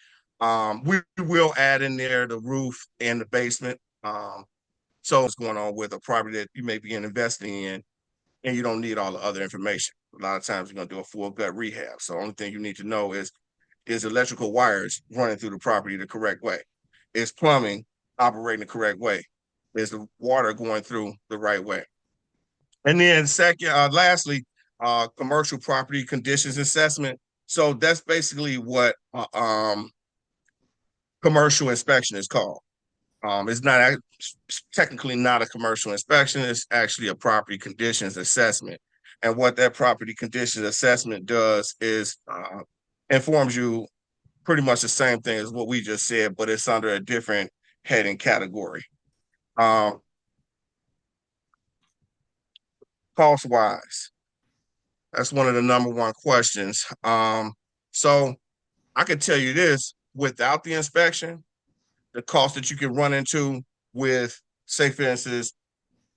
We will add in there the roof and the basement. So what's going on with a property that you may be investing in, and you don't need all the other information. A lot of times you're going to do a full gut rehab. So the only thing you need to know is electrical wires running through the property the correct way? Is plumbing operating the correct way? Is the water going through the right way? And then lastly, commercial property conditions assessment. So that's basically what commercial inspection is called. It's not technically not a commercial inspection. It's actually a property conditions assessment. And what that property conditions assessment does is informs you pretty much the same thing as what we just said, but it's under a different heading category. Cost wise, that's one of the #1 questions. So I can tell you this: without the inspection, the cost that you can run into with, say, for instance,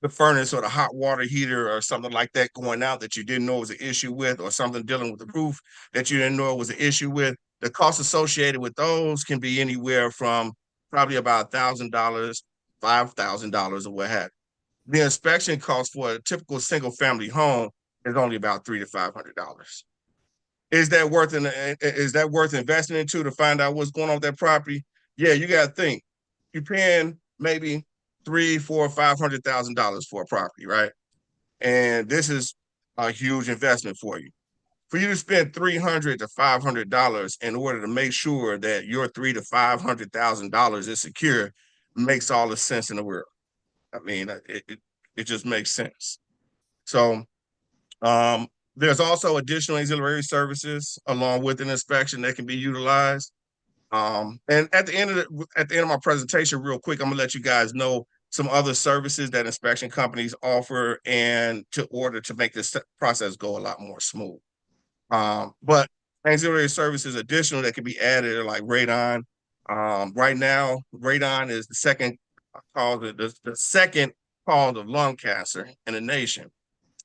the furnace or the hot water heater or something like that going out that you didn't know was an issue with, or something dealing with the roof that you didn't know was an issue with, the cost associated with those can be anywhere from probably about $1,000, $5,000, or what have you. The inspection cost for a typical single family home is only about $300 to $500. Is that worth investing into to find out what's going on with that property? Yeah, you got to think. You're paying maybe $300,000, $400,000, $500,000 for a property, right? And this is a huge investment for you. For you to spend $300 to $500 in order to make sure that your $300,000 to $500,000 is secure makes all the sense in the world. I mean, it just makes sense. So there's also additional auxiliary services along with an inspection that can be utilized. And at the end of my presentation, real quick, I'm gonna let you guys know some other services that inspection companies offer and to order to make this process go a lot more smooth. But auxiliary services additional that can be added are like radon. Right now, radon is the second cause of lung cancer in the nation.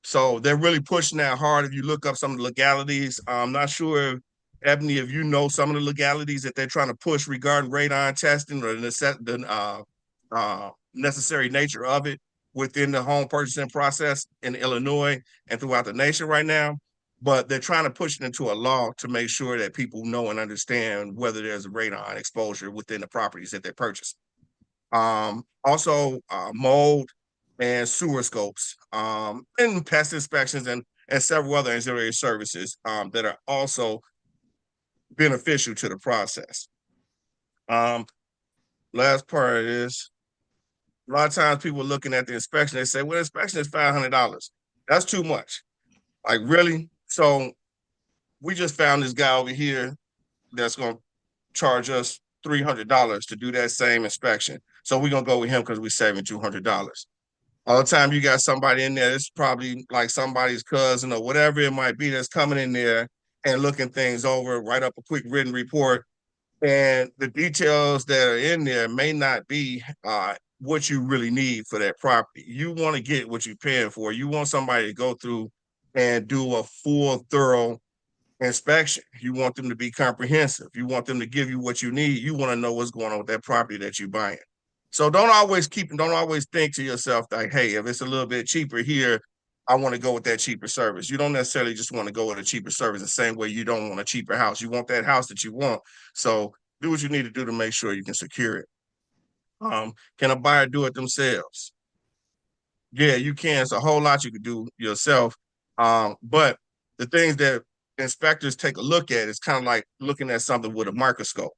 So they're really pushing that hard. If you look up some of the legalities, I'm not sure, Ebony, if you know some of the legalities that they're trying to push regarding radon testing or the necessary nature of it within the home purchasing process in Illinois and throughout the nation right now. But they're trying to push it into a law to make sure that people know and understand whether there's a radon exposure within the properties that they purchase. Also, mold and sewer scopes, and pest inspections and several other auxiliary services that are also beneficial to the process. Last part is, a lot of times people looking at the inspection, they say, well, the inspection is $500. That's too much. Like, really? So we just found this guy over here that's going to charge us $300 to do that same inspection. So we're going to go with him because we're saving $200. All the time you got somebody in there, it's probably like somebody's cousin or whatever it might be that's coming in there and looking things over, write up a quick written report. And the details that are in there may not be what you really need for that property. You want to get what you're paying for. You want somebody to go through and do a full, thorough inspection. You want them to be comprehensive. You want them to give you what you need. You want to know what's going on with that property that you're buying. So don't always think to yourself like, hey, if it's a little bit cheaper here, I want to go with that cheaper service. You don't necessarily just want to go with a cheaper service the same way you don't want a cheaper house. You want that house that you want. So do what you need to do to make sure you can secure it. Can a buyer do it themselves? Yeah, you can. It's a whole lot you can do yourself. But the things that inspectors take a look at is kind of like looking at something with a microscope.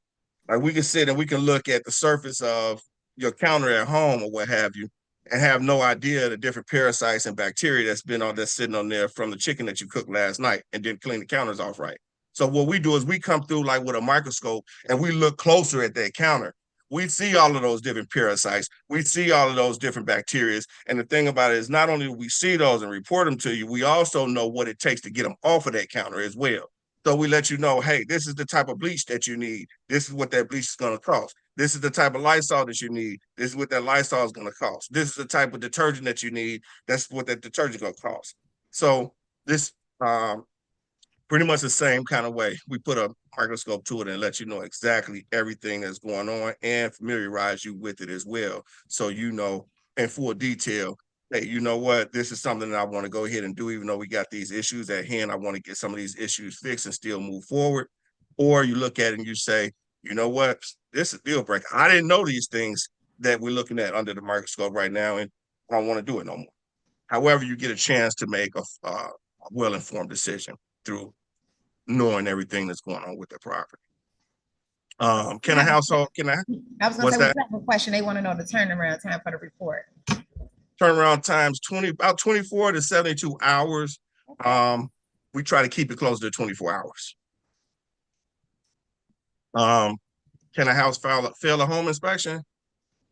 Like we can sit and we can look at the surface of your counter at home or what have you, and have no idea the different parasites and bacteria that's sitting on there from the chicken that you cooked last night and didn't clean the counters off right. So what we do is we come through like with a microscope and we look closer at that counter. We see all of those different parasites. We see all of those different bacteria. And the thing about it is not only do we see those and report them to you, we also know what it takes to get them off of that counter as well. So we let you know, hey, this is the type of bleach that you need. This is what that bleach is going to cost. This is the type of Lysol that you need. This is what that Lysol is going to cost. This is the type of detergent that you need. That's what that detergent is going to cost. So this pretty much the same kind of way. We put a microscope to it and let you know exactly everything that's going on and familiarize you with it as well. So you know in full detail, hey, you know what, this is something that I want to go ahead and do, even though we got these issues at hand. I want to get some of these issues fixed and still move forward. Or you look at it and you say, you know what, this is a deal breaker. I didn't know these things that we're looking at under the microscope right now, and I don't want to do it no more. However, you get a chance to make a well-informed decision through knowing everything that's going on with the property. I was gonna say, we have a question. They want to know the turnaround time for the report. Turnaround time's about 24 to 72 hours. Okay. We try to keep it close to 24 hours. Can a house fail a home inspection?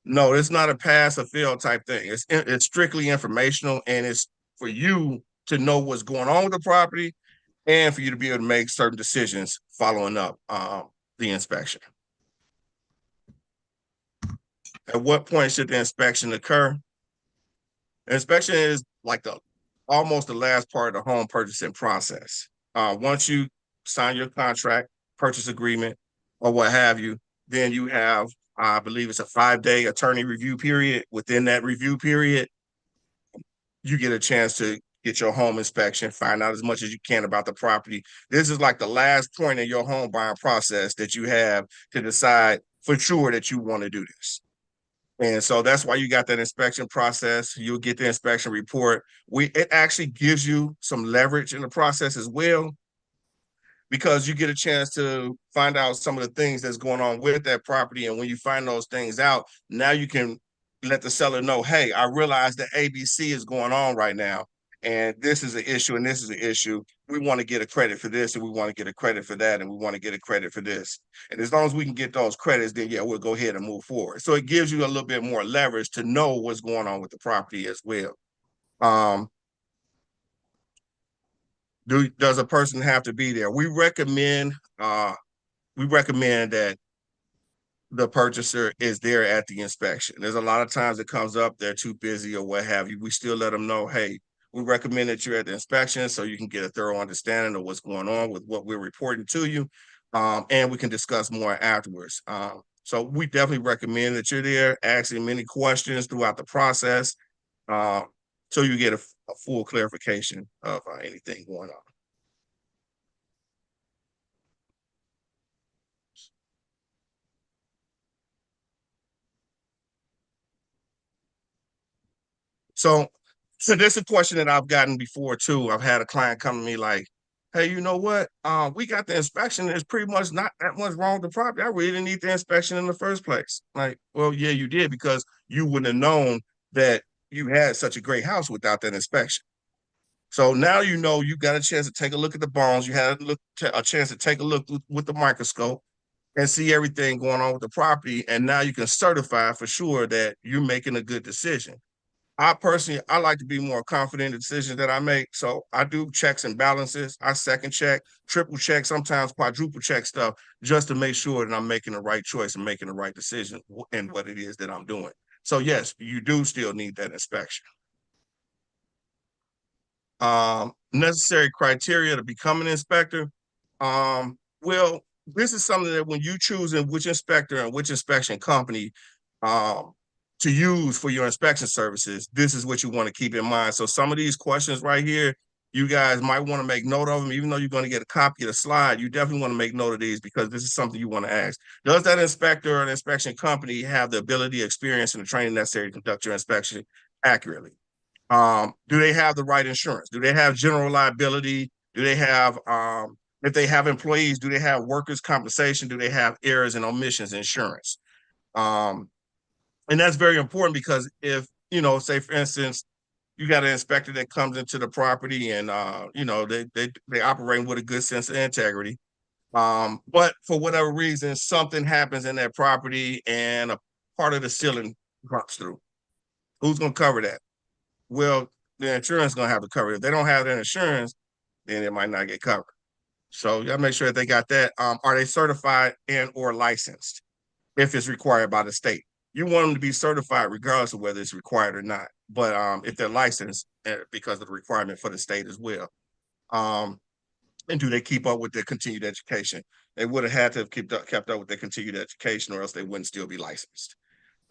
No, it's not a pass or fail type thing. It's strictly informational, and it's for you to know what's going on with the property and for you to be able to make certain decisions following up the inspection. At what point should the inspection occur? Inspection is like almost the last part of the home purchasing process. Once you sign your contract, purchase agreement, or what have you, then you have, I believe it's a 5-day attorney review period. Within that review period, you get a chance to get your home inspection, find out as much as you can about the property. This is like the last point in your home buying process that you have to decide for sure that you want to do this. And so that's why you got that inspection process. You'll get the inspection report. It actually gives you some leverage in the process as well, because you get a chance to find out some of the things that's going on with that property. And when you find those things out, now you can let the seller know, hey, I realize that ABC is going on right now, and this is an issue, and this is an issue. We want to get a credit for this, and we want to get a credit for that, and we want to get a credit for this. And as long as we can get those credits, then yeah, we'll go ahead and move forward. So it gives you a little bit more leverage to know what's going on with the property as well. Does a person have to be there? We recommend that the purchaser is there at the inspection. There's a lot of times it comes up, they're too busy or what have you. We still let them know, hey, we recommend that you're at the inspection so you can get a thorough understanding of what's going on with what we're reporting to you. And we can discuss more afterwards. So we definitely recommend that you're there, asking many questions throughout the process, so you get a full clarification of anything going on. So this is a question that I've gotten before too. I've had a client come to me like, hey, you know what? We got the inspection. There's pretty much not that much wrong with the property. I really didn't need the inspection in the first place. Like, well, yeah, you did, because you wouldn't have known that you had such a great house without that inspection. So now you know you got a chance to take a look at the bones. You had a chance to take a look with the microscope and see everything going on with the property. And now you can certify for sure that you're making a good decision. I personally like to be more confident in the decisions that I make. So I do checks and balances. I second check, triple check, sometimes quadruple check stuff just to make sure that I'm making the right choice and making the right decision in what it is that I'm doing. So yes, you do still need that inspection. Necessary criteria to become an inspector. Well, this is something that when you choosing which inspector and which inspection company to use for your inspection services, this is what you want to keep in mind. So some of these questions right here, you guys might want to make note of them. Even though you're going to get a copy of the slide, you definitely want to make note of these, because this is something you want to ask. Does that inspector or an inspection company have the ability, experience, and the training necessary to conduct your inspection accurately? Do they have the right insurance? Do they have general liability? Do they have, if they have employees, do they have workers' compensation? Do they have errors and omissions insurance? And that's very important, because if, you know, say for instance, you got an inspector that comes into the property and, you know, they operate with a good sense of integrity. But for whatever reason, something happens in that property and a part of the ceiling drops through. Who's going to cover that? Well, the insurance is going to have to cover it. If they don't have their insurance, then it might not get covered. So you got to make sure that they got that. Are they certified and or licensed if it's required by the state? You want them to be certified regardless of whether it's required or not. But if they're licensed, because of the requirement for the state as well. And do they keep up with their continued education? They would have had to have kept up with their continued education, or else they wouldn't still be licensed.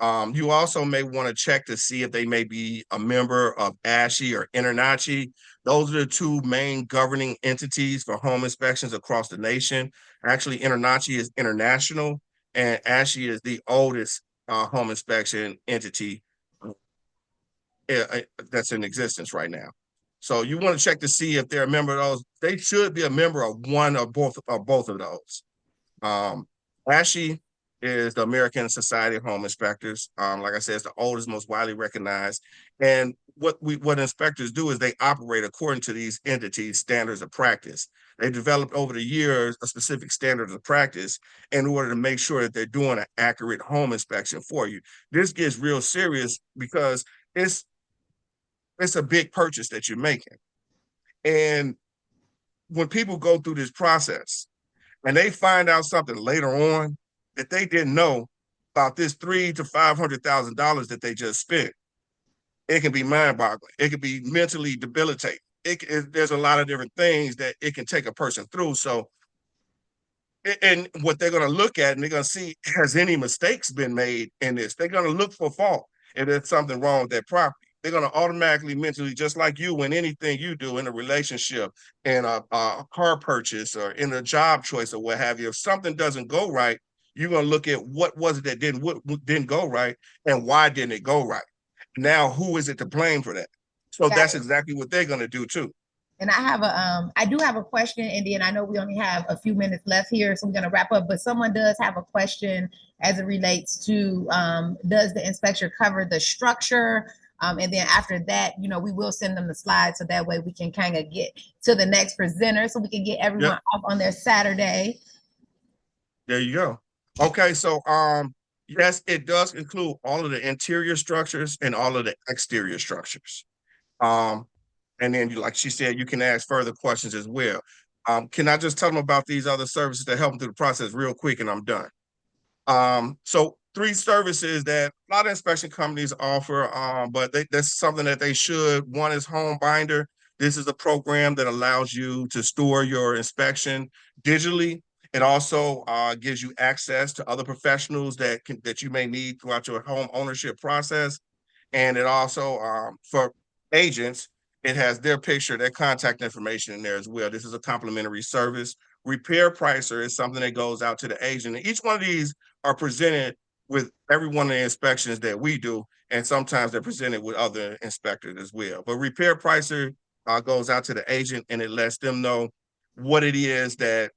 You also may want to check to see if they may be a member of ASHI or INTERNACHI. Those are the two main governing entities for home inspections across the nation. Actually, INTERNACHI is international, and ASHI is the oldest home inspection entity that's in existence right now. So you want to check to see if they're a member of those. They should be a member of one or both of those. ASHI is the American Society of Home Inspectors. Like I said, it's the oldest, most widely recognized. And what inspectors do is they operate according to these entities' standards of practice. They developed over the years a specific standard of practice in order to make sure that they're doing an accurate home inspection for you. This gets real serious because it's a big purchase that you're making. And when people go through this process and they find out something later on that they didn't know about this $300,000 to $500,000 that they just spent, it can be mind-boggling. It can be mentally debilitating. There's a lot of different things that it can take a person through. So, and what they're going to look at and they're going to see, has any mistakes been made in this? They're going to look for fault if there's something wrong with that property. they're going to automatically mentally, just like you in anything you do in a relationship, in a car purchase, or in a job choice, or what have you. If something doesn't go right, you're going to look at what was it that didn't go right, and why didn't it go right. Now, who is it to blame for that? So Got that's it. exactly what they're going to do too. And I do have a question, and then I know we only have a few minutes left here, so we're gonna wrap up. But someone does have a question as it relates to, does the inspection cover the structure? And then after that, we will send them the slides, so that way we can kind of get to the next presenter, so we can get everyone off on their Saturday. There you go. Okay, so yes, it does include all of the interior structures and all of the exterior structures. And then, like she said, you can ask further questions as well. Can I just tell them about these other services that help them through the process real quick, and I'm done. So 3 services that a lot of inspection companies offer, but that's something that they should. One is Home Binder. This is a program that allows you to store your inspection digitally. It also gives you access to other professionals that you may need throughout your home ownership process. And it also, for agents, it has their picture, their contact information in there as well. This is a complimentary service. Repair Pricer is something that goes out to the agent. And each one of these are presented with every one of the inspections that we do, and sometimes they're presented with other inspectors as well. But Repair Pricer goes out to the agent, and it lets them know what it is that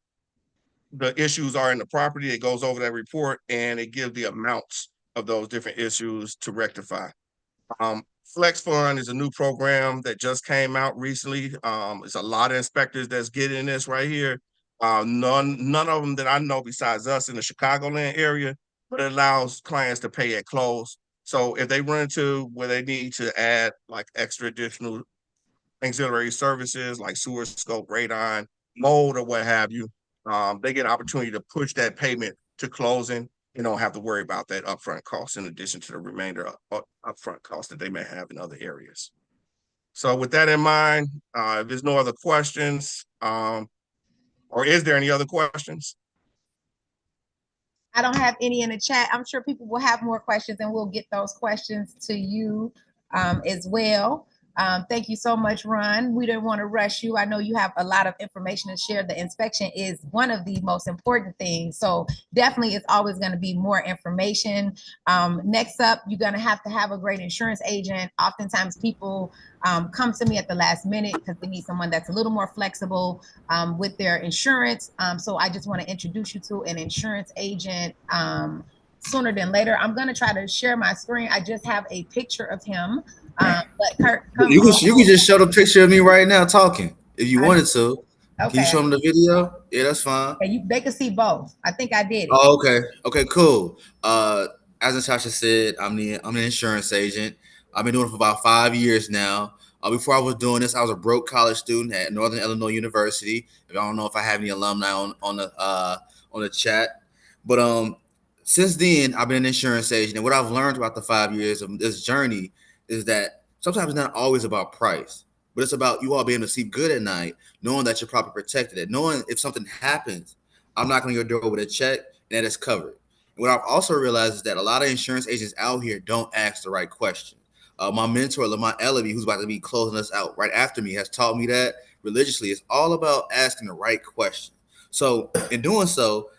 the issues are in the property. It goes over that report, and it gives the amounts of those different issues to rectify. Flex Fund is a new program that just came out recently. It's a lot of inspectors that's getting this right here. None of them that I know besides us in the Chicagoland area, but it allows clients to pay at close. So if they run into where they need to add like extra additional auxiliary services like sewer scope, radon, mold, or what have you, they get an opportunity to push that payment to closing. You don't have to worry about that upfront cost in addition to the remainder of upfront costs that they may have in other areas. So with that in mind, if there's no other questions, or is there any other questions? I don't have any in the chat. I'm sure people will have more questions, and we'll get those questions to you as well. Thank you so much, Ron. We didn't want to rush you. I know you have a lot of information to share. The inspection is one of the most important things. So definitely it's always going to be more information. Next up, you're going to have a great insurance agent. Oftentimes people come to me at the last minute because they need someone that's a little more flexible with their insurance. So I just want to introduce you to an insurance agent sooner than later. I'm going to try to share my screen. I just have a picture of him. But Kurt, you can just show the picture of me right now talking if you wanted to. Okay. Can you show them the video? Yeah, that's fine. They can see both. I think I did it. Oh, okay. Okay, cool. As Natasha said, I'm an insurance agent. I've been doing it for about 5 years now. Before I was doing this, I was a broke college student at Northern Illinois University. I don't know if I have any alumni on the chat, but since then I've been an insurance agent, and what I've learned about the 5 years of this journey is that sometimes it's not always about price, but it's about you all being able to sleep good at night, knowing that you're properly protected, and knowing if something happens, I'm knocking on your door with a check and that is covered. And what I've also realized is that a lot of insurance agents out here don't ask the right question. My mentor, Lamont Ellaby, who's about to be closing us out right after me, has taught me that religiously. It's all about asking the right question. So in doing so,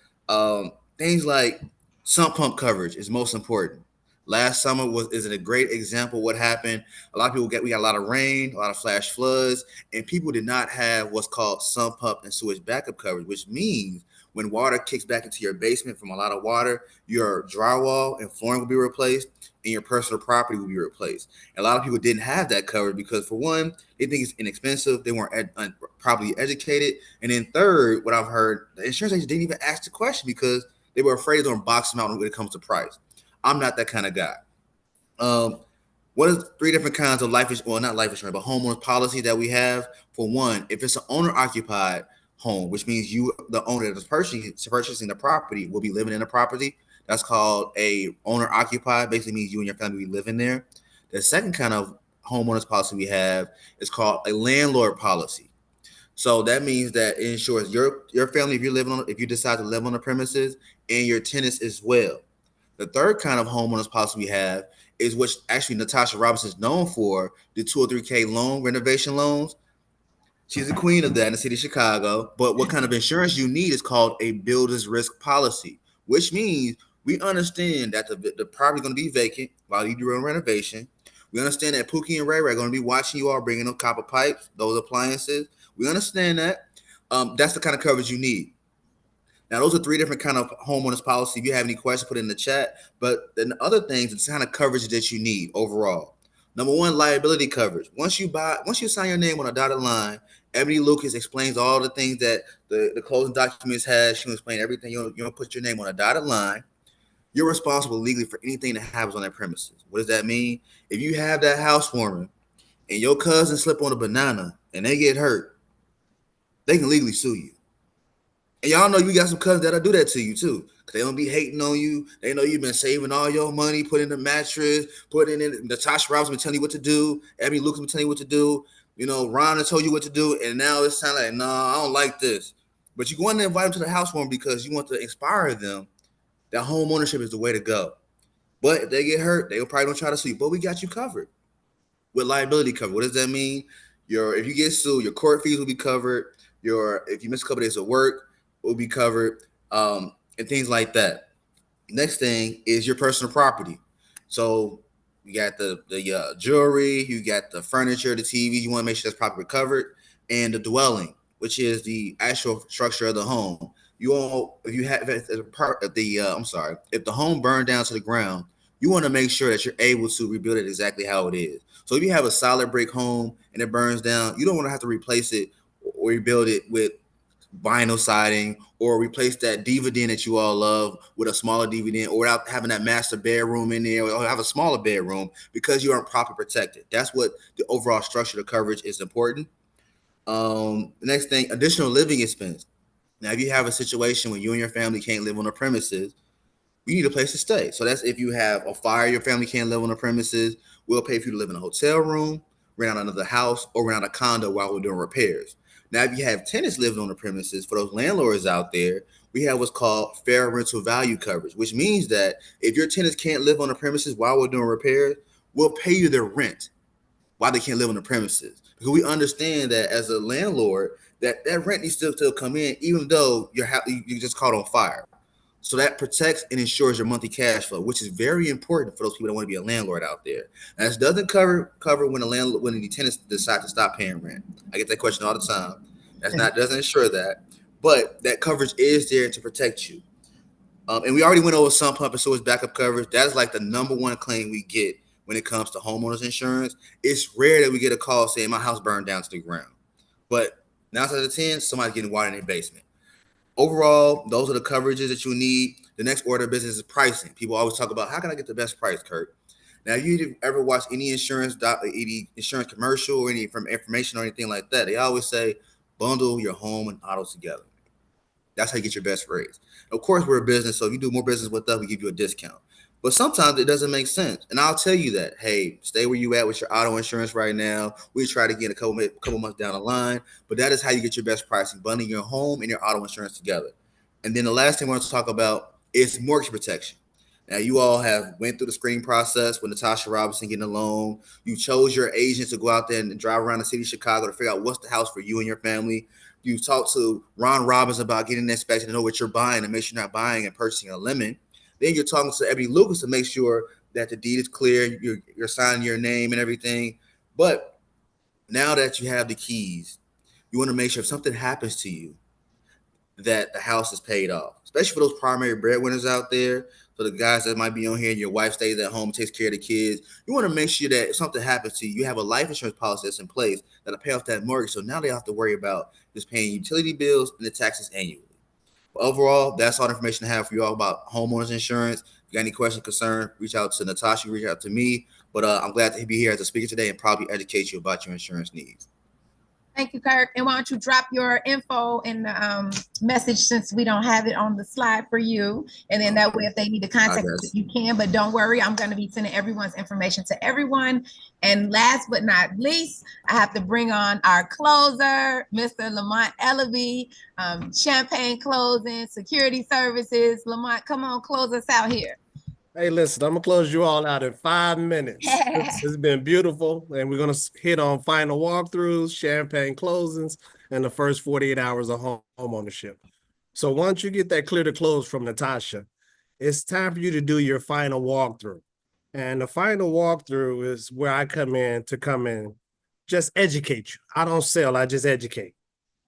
things like sump pump coverage is most important. Last summer is a great example of what happened. A lot of people we got a lot of rain, a lot of flash floods, and people did not have what's called sump pump and sewage backup coverage, which means when water kicks back into your basement from a lot of water, your drywall and flooring will be replaced and your personal property will be replaced. And a lot of people didn't have that covered because, for one, they think it's inexpensive. They weren't properly educated. And then third, what I've heard, the insurance agents didn't even ask the question because they were afraid to box them out when it comes to price. I'm not that kind of guy. What are 3 different kinds of not life insurance, but homeowners policy that we have? For one, if it's an owner-occupied home, which means you, the owner that's purchasing the property, will be living in the property. That's called a owner-occupied. Basically means you and your family will be living there. The second kind of homeowners policy we have is called a landlord policy. So that means that it ensures your family, if you decide to live on the premises, and your tenants as well. The third kind of homeowners policy we have is what actually Natasha Robinson is known for, the 203K loan, renovation loans. She's the queen of that in the city of Chicago. But what kind of insurance you need is called a builder's risk policy, which means we understand that the property is going to be vacant while you do a renovation. We understand that Pookie and Ray Ray are going to be watching you all bringing them copper pipes, those appliances. We understand that. That's the kind of coverage you need. Now, those are three different kind of homeowners policy. If you have any questions, put it in the chat. But then the other things, it's the kind of coverage that you need overall. Number one, liability coverage. Once you sign your name on a dotted line, Ebony Lucas explains all the things that the closing documents has. She'll explain everything. You'll put your name on a dotted line. You're responsible legally for anything that happens on that premises. What does that mean? If you have that housewarming and your cousin slip on a banana and they get hurt, they can legally sue you. And y'all know you got some cousins that'll do that to you too. Cause they don't be hating on you. They know you've been saving all your money, putting in the mattress, putting in Natasha Roberts been telling you what to do. Ebony Lucas been telling you what to do. You know, Ron has told you what to do. And now it's kind of like, no, I don't like this. But you go in there and invite them to the housewarming because you want to inspire them that home ownership is the way to go. But if they get hurt, they probably don't try to sue you. But we got you covered with liability cover. What does that mean? If you get sued, your court fees will be covered. If you miss a couple days of work, will be covered, and things like that. Next thing is your personal property. So you got the jewelry, you got the furniture, the TV. You want to make sure that's properly covered, and the dwelling, which is the actual structure of the home. If the home burned down to the ground, you want to make sure that you're able to rebuild it exactly how it is. So if you have a solid brick home and it burns down, you don't want to have to replace it or rebuild it with vinyl siding or replace that dividend that you all love with a smaller dividend, or without having that master bedroom in there, or have a smaller bedroom because you aren't properly protected. That's what the overall structure of coverage is important. The next thing, additional living expense. Now, if you have a situation where you and your family can't live on the premises, you need a place to stay. So that's if you have a fire, your family can't live on the premises, we'll pay for you to live in a hotel room, rent out another house, or rent out a condo while we're doing repairs. Now, if you have tenants living on the premises, for those landlords out there, we have what's called fair rental value coverage, which means that if your tenants can't live on the premises while we're doing repairs, we'll pay you their rent while they can't live on the premises. Because we understand that as a landlord, that rent needs to still come in, even though you just caught on fire. So that protects and ensures your monthly cash flow, which is very important for those people that want to be a landlord out there. And this doesn't cover when the tenants decide to stop paying rent. I get that question all the time. Doesn't ensure that, but that coverage is there to protect you. And we already went over sump pump and sewage backup coverage. That is like the number one claim we get when it comes to homeowners insurance. It's rare that we get a call saying my house burned down to the ground, but 9 out of 10, somebody's getting water in their basement. Overall, those are the coverages that you need. The next order of business is pricing. People always talk about how can I get the best price, Kurt? Now, if you ever watch any insurance commercial or any information or anything like that, they always say bundle your home and auto together. That's how you get your best rates. Of course, we're a business, so if you do more business with us, we give you a discount. But sometimes it doesn't make sense. And I'll tell you that, hey, stay where you at with your auto insurance right now. We try to get a couple months down the line, but that is how you get your best pricing, bundling your home and your auto insurance together. And then the last thing I want to talk about is mortgage protection. Now, you all have went through the screening process with Natasha Robinson getting a loan. You chose your agent to go out there and drive around the city of Chicago to figure out what's the house for you and your family. You talked to Ron Robbins about getting an inspection to know what you're buying and make sure you're not buying and purchasing a lemon. Then you're talking to Ebony Lucas to make sure that the deed is clear, you're signing your name and everything. But now that you have the keys, you want to make sure if something happens to you, that the house is paid off, especially for those primary breadwinners out there. So the guys that might be on here and your wife stays at home, takes care of the kids. You want to make sure that if something happens to you, you have a life insurance policy that's in place that'll pay off that mortgage. So now they don't have to worry about just paying utility bills and the taxes annually. But overall, that's all the information I have for you all about homeowners insurance. If you got any questions, concern, reach out to Natasha, reach out to me. But I'm glad to be here as a speaker today and probably educate you about your insurance needs. Thank you, Kirk. And why don't you drop your info in the message, since we don't have it on the slide for you. And then that way, if they need to contact you, you can. But don't worry, I'm going to be sending everyone's information to everyone. And last but not least, I have to bring on our closer, Mr. Lamont Ellaby, Champagne Closing, Security Services. Lamont, come on, close us out here. Hey, listen, I'm gonna close you all out in 5 minutes. It's been beautiful, and we're gonna hit on final walkthroughs, champagne closings, and the first 48 hours of home ownership. So once you get that clear to close from Natasha, it's time for you to do your final walkthrough. And the final walkthrough is where I come in to just educate you. I don't sell, I just educate.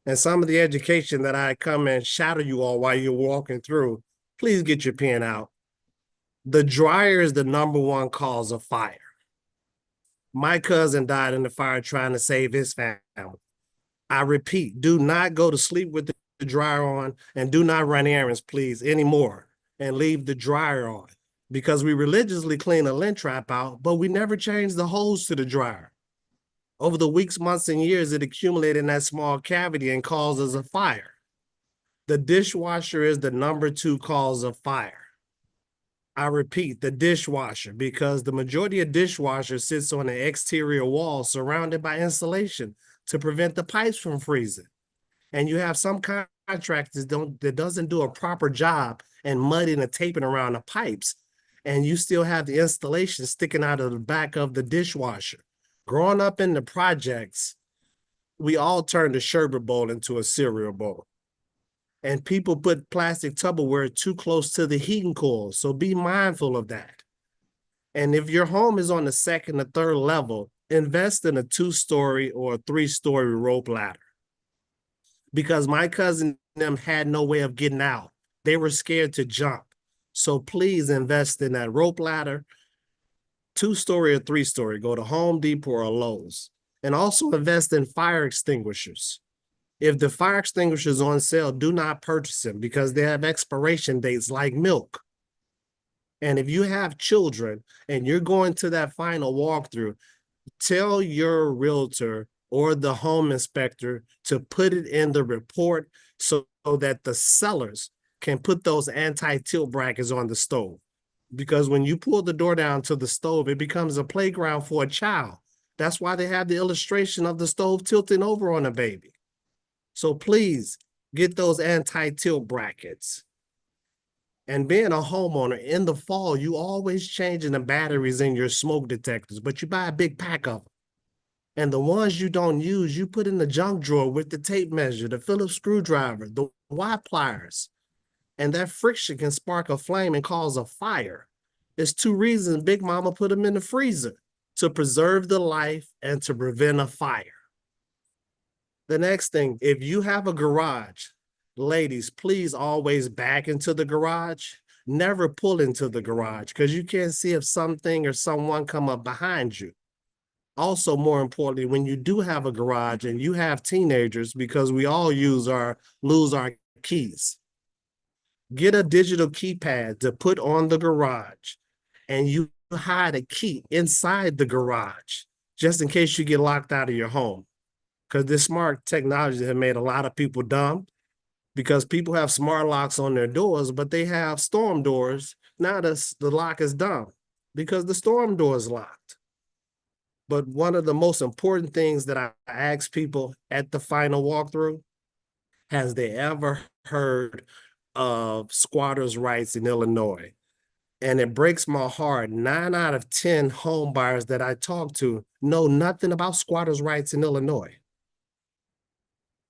And some of the education that I come and shadow you all while you're walking through, please get your pen out. The dryer is the number one cause of fire. My cousin died in the fire trying to save his family. I repeat, do not go to sleep with the dryer on, and do not run errands, please, anymore, and leave the dryer on, because we religiously clean a lint trap out, but we never change the hose to the dryer. Over the weeks, months, and years, it accumulated in that small cavity and causes a fire. The dishwasher is the number two cause of fire. I repeat, the dishwasher, because the majority of dishwashers sits on the exterior wall surrounded by insulation to prevent the pipes from freezing. And you have some contractors that doesn't do a proper job and mudding and taping around the pipes, and you still have the installation sticking out of the back of the dishwasher. Growing up in the projects, we all turned the sherbet bowl into a cereal bowl. And people put plastic Tupperware too close to the heating coil. So be mindful of that. And if your home is on the second or third level, invest in a 2-story or a 3-story rope ladder. Because my cousin and them had no way of getting out. They were scared to jump. So please invest in that rope ladder, 2-story or 3-story. Go to Home Depot or Lowe's. And also invest in fire extinguishers. If the fire extinguisher is on sale, do not purchase them because they have expiration dates like milk. And if you have children and you're going to that final walkthrough, tell your realtor or the home inspector to put it in the report so that the sellers can put those anti-tilt brackets on the stove. Because when you pull the door down to the stove, it becomes a playground for a child. That's why they have the illustration of the stove tilting over on a baby. So please get those anti-tilt brackets. And being a homeowner, in the fall, you always changing the batteries in your smoke detectors, but you buy a big pack of them. And the ones you don't use, you put in the junk drawer with the tape measure, the Phillips screwdriver, the Y pliers. And that friction can spark a flame and cause a fire. There's 2 reasons Big Mama put them in the freezer: to preserve the life and to prevent a fire. The next thing, if you have a garage, ladies, please always back into the garage. Never pull into the garage because you can't see if something or someone come up behind you. Also, more importantly, when you do have a garage and you have teenagers, because we all lose our keys, get a digital keypad to put on the garage, and you hide a key inside the garage just in case you get locked out of your home. Because this smart technology has made a lot of people dumb, because people have smart locks on their doors, but they have storm doors. Now the lock is dumb because the storm door is locked. But one of the most important things that I ask people at the final walkthrough, has they ever heard of squatters' rights in Illinois? And it breaks my heart. 9 out of 10 home buyers that I talk to know nothing about squatters' rights in Illinois.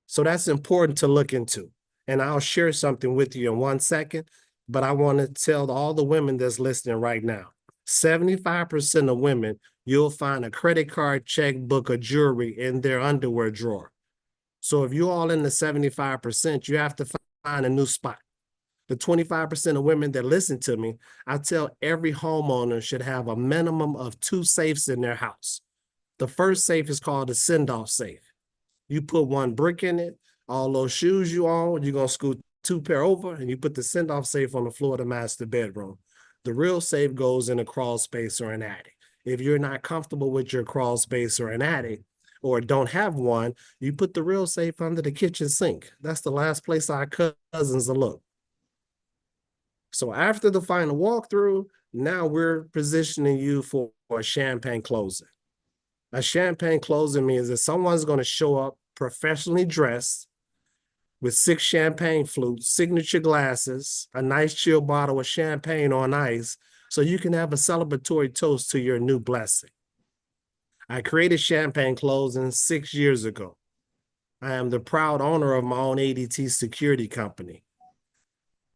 So that's important to look into. And I'll share something with you in 1 second, but I want to tell all the women that's listening right now, 75% of women, you'll find a credit card, checkbook, or jewelry in their underwear drawer. So if you're all in the 75%, you have to find a new spot. The 25% of women that listen to me, I tell every homeowner should have a minimum of 2 safes in their house. The first safe is called a send-off safe. You put 1 brick in it, all those shoes you own, you're going to scoot 2 pair over, and you put the send-off safe on the floor of the master bedroom. The real safe goes in a crawl space or an attic. If you're not comfortable with your crawl space or an attic, or don't have one, you put the real safe under the kitchen sink. That's the last place our cousins will look. So after the final walkthrough, now we're positioning you for a champagne closing. A champagne closing means that someone's going to show up professionally dressed with 6 champagne flutes, signature glasses, a nice chill bottle of champagne on ice, so you can have a celebratory toast to your new blessing. I created Champagne Closings 6 years ago. I am the proud owner of my own ADT security company.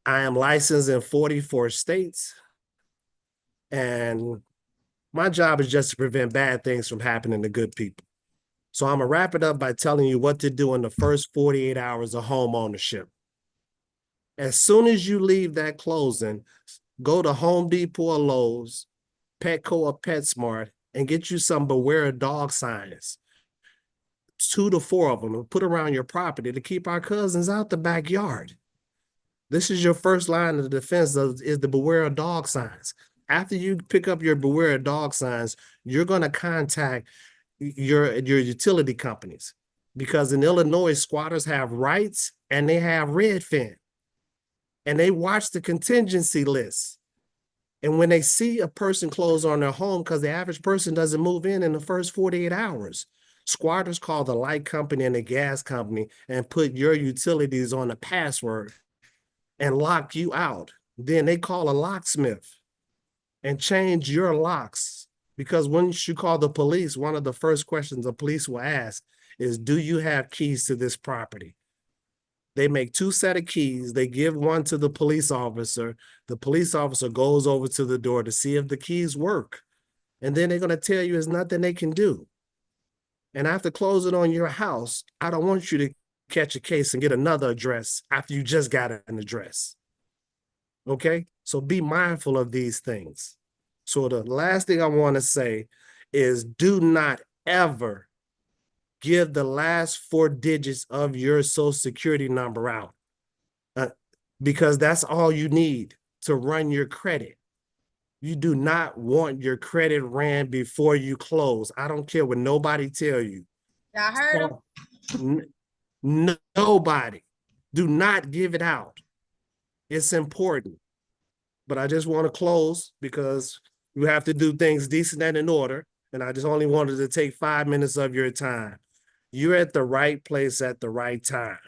I am licensed in 44 states, and my job is just to prevent bad things from happening to good people. So I'm gonna wrap it up by telling you what to do in the first 48 hours of home ownership. As soon as you leave that closing, go to Home Depot or Lowe's, Petco or PetSmart, and get you some Beware of Dog signs, 2 to 4 of them, and put around your property to keep our cousins out the backyard. This is your first line of defense is the Beware of Dog signs. After you pick up your Beware of Dog signs, you're going to contact your utility companies, because in Illinois, squatters have rights and they have Redfin, and they watch the contingency list. And when they see a person close on their home, because the average person doesn't move in the first 48 hours, squatters call the light company and the gas company and put your utilities on a password and lock you out. Then they call a locksmith and change your locks, because once you call the police, one of the first questions the police will ask is, do you have keys to this property? They make 2 sets of keys. They give one to the police officer. The police officer goes over to the door to see if the keys work. And then they're going to tell you there's nothing they can do. And after closing on your house, I don't want you to catch a case and get another address after you just got an address. Okay? So be mindful of these things. So the last thing I want to say is, do not ever give the last 4 digits of your social security number out, because that's all you need to run your credit. You do not want your credit ran before you close. I don't care what nobody tell you. Y'all heard him? Nobody. Do not give it out. It's important. But I just want to close because you have to do things decent and in order. And I just only wanted to take 5 minutes of your time. You're at the right place at the right time.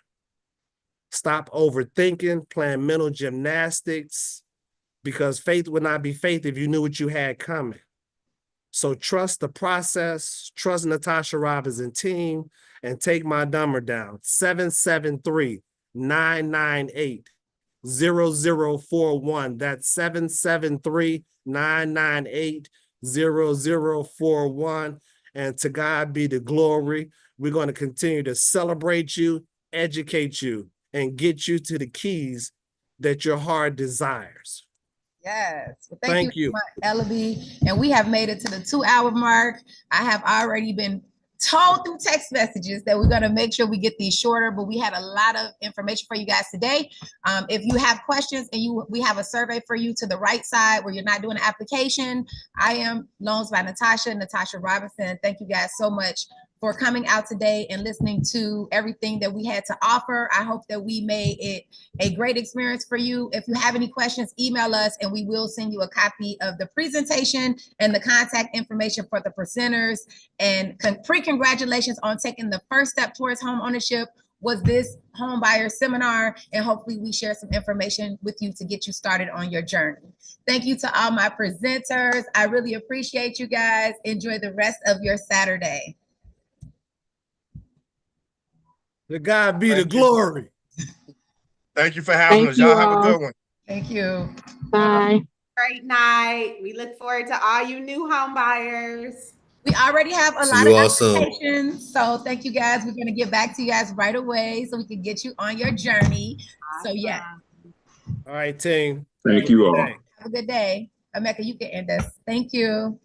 Stop overthinking, playing mental gymnastics, because faith would not be faith if you knew what you had coming. So trust the process, trust Natasha Robinson team, and take my number down, 773-998-0041. That's 773-998-0041. And to God be the glory. We're going to continue to celebrate you, educate you, and get you to the keys that your heart desires. Yes. Well, Thank you. Ellaby. And we have made it to the 2-hour mark. I have already been told through text messages that we're going to make sure we get these shorter, but we had a lot of information for you guys today. If you have questions and we have a survey for you to the right side where you're not doing an application. I am Loans by Natasha Robinson. Thank you guys so much for coming out today and listening to everything that we had to offer. I hope that we made it a great experience for you. If you have any questions, email us and we will send you a copy of the presentation and the contact information for the presenters. And congratulations on taking the first step towards home ownership was this home buyer seminar. And hopefully we share some information with you to get you started on your journey. Thank you to all my presenters. I really appreciate you guys. Enjoy the rest of your Saturday. To God be the glory. Thank you for having us. Y'all have a good one. Thank you. Bye. Great night. We look forward to all you new home buyers. We already have a See lot you of all soon. applications. So thank you guys. We're going to get back to you guys right away so we can get you on your journey. So yeah. All right, team. Thank you all. Have a good day. Emeka, you can end us. Thank you.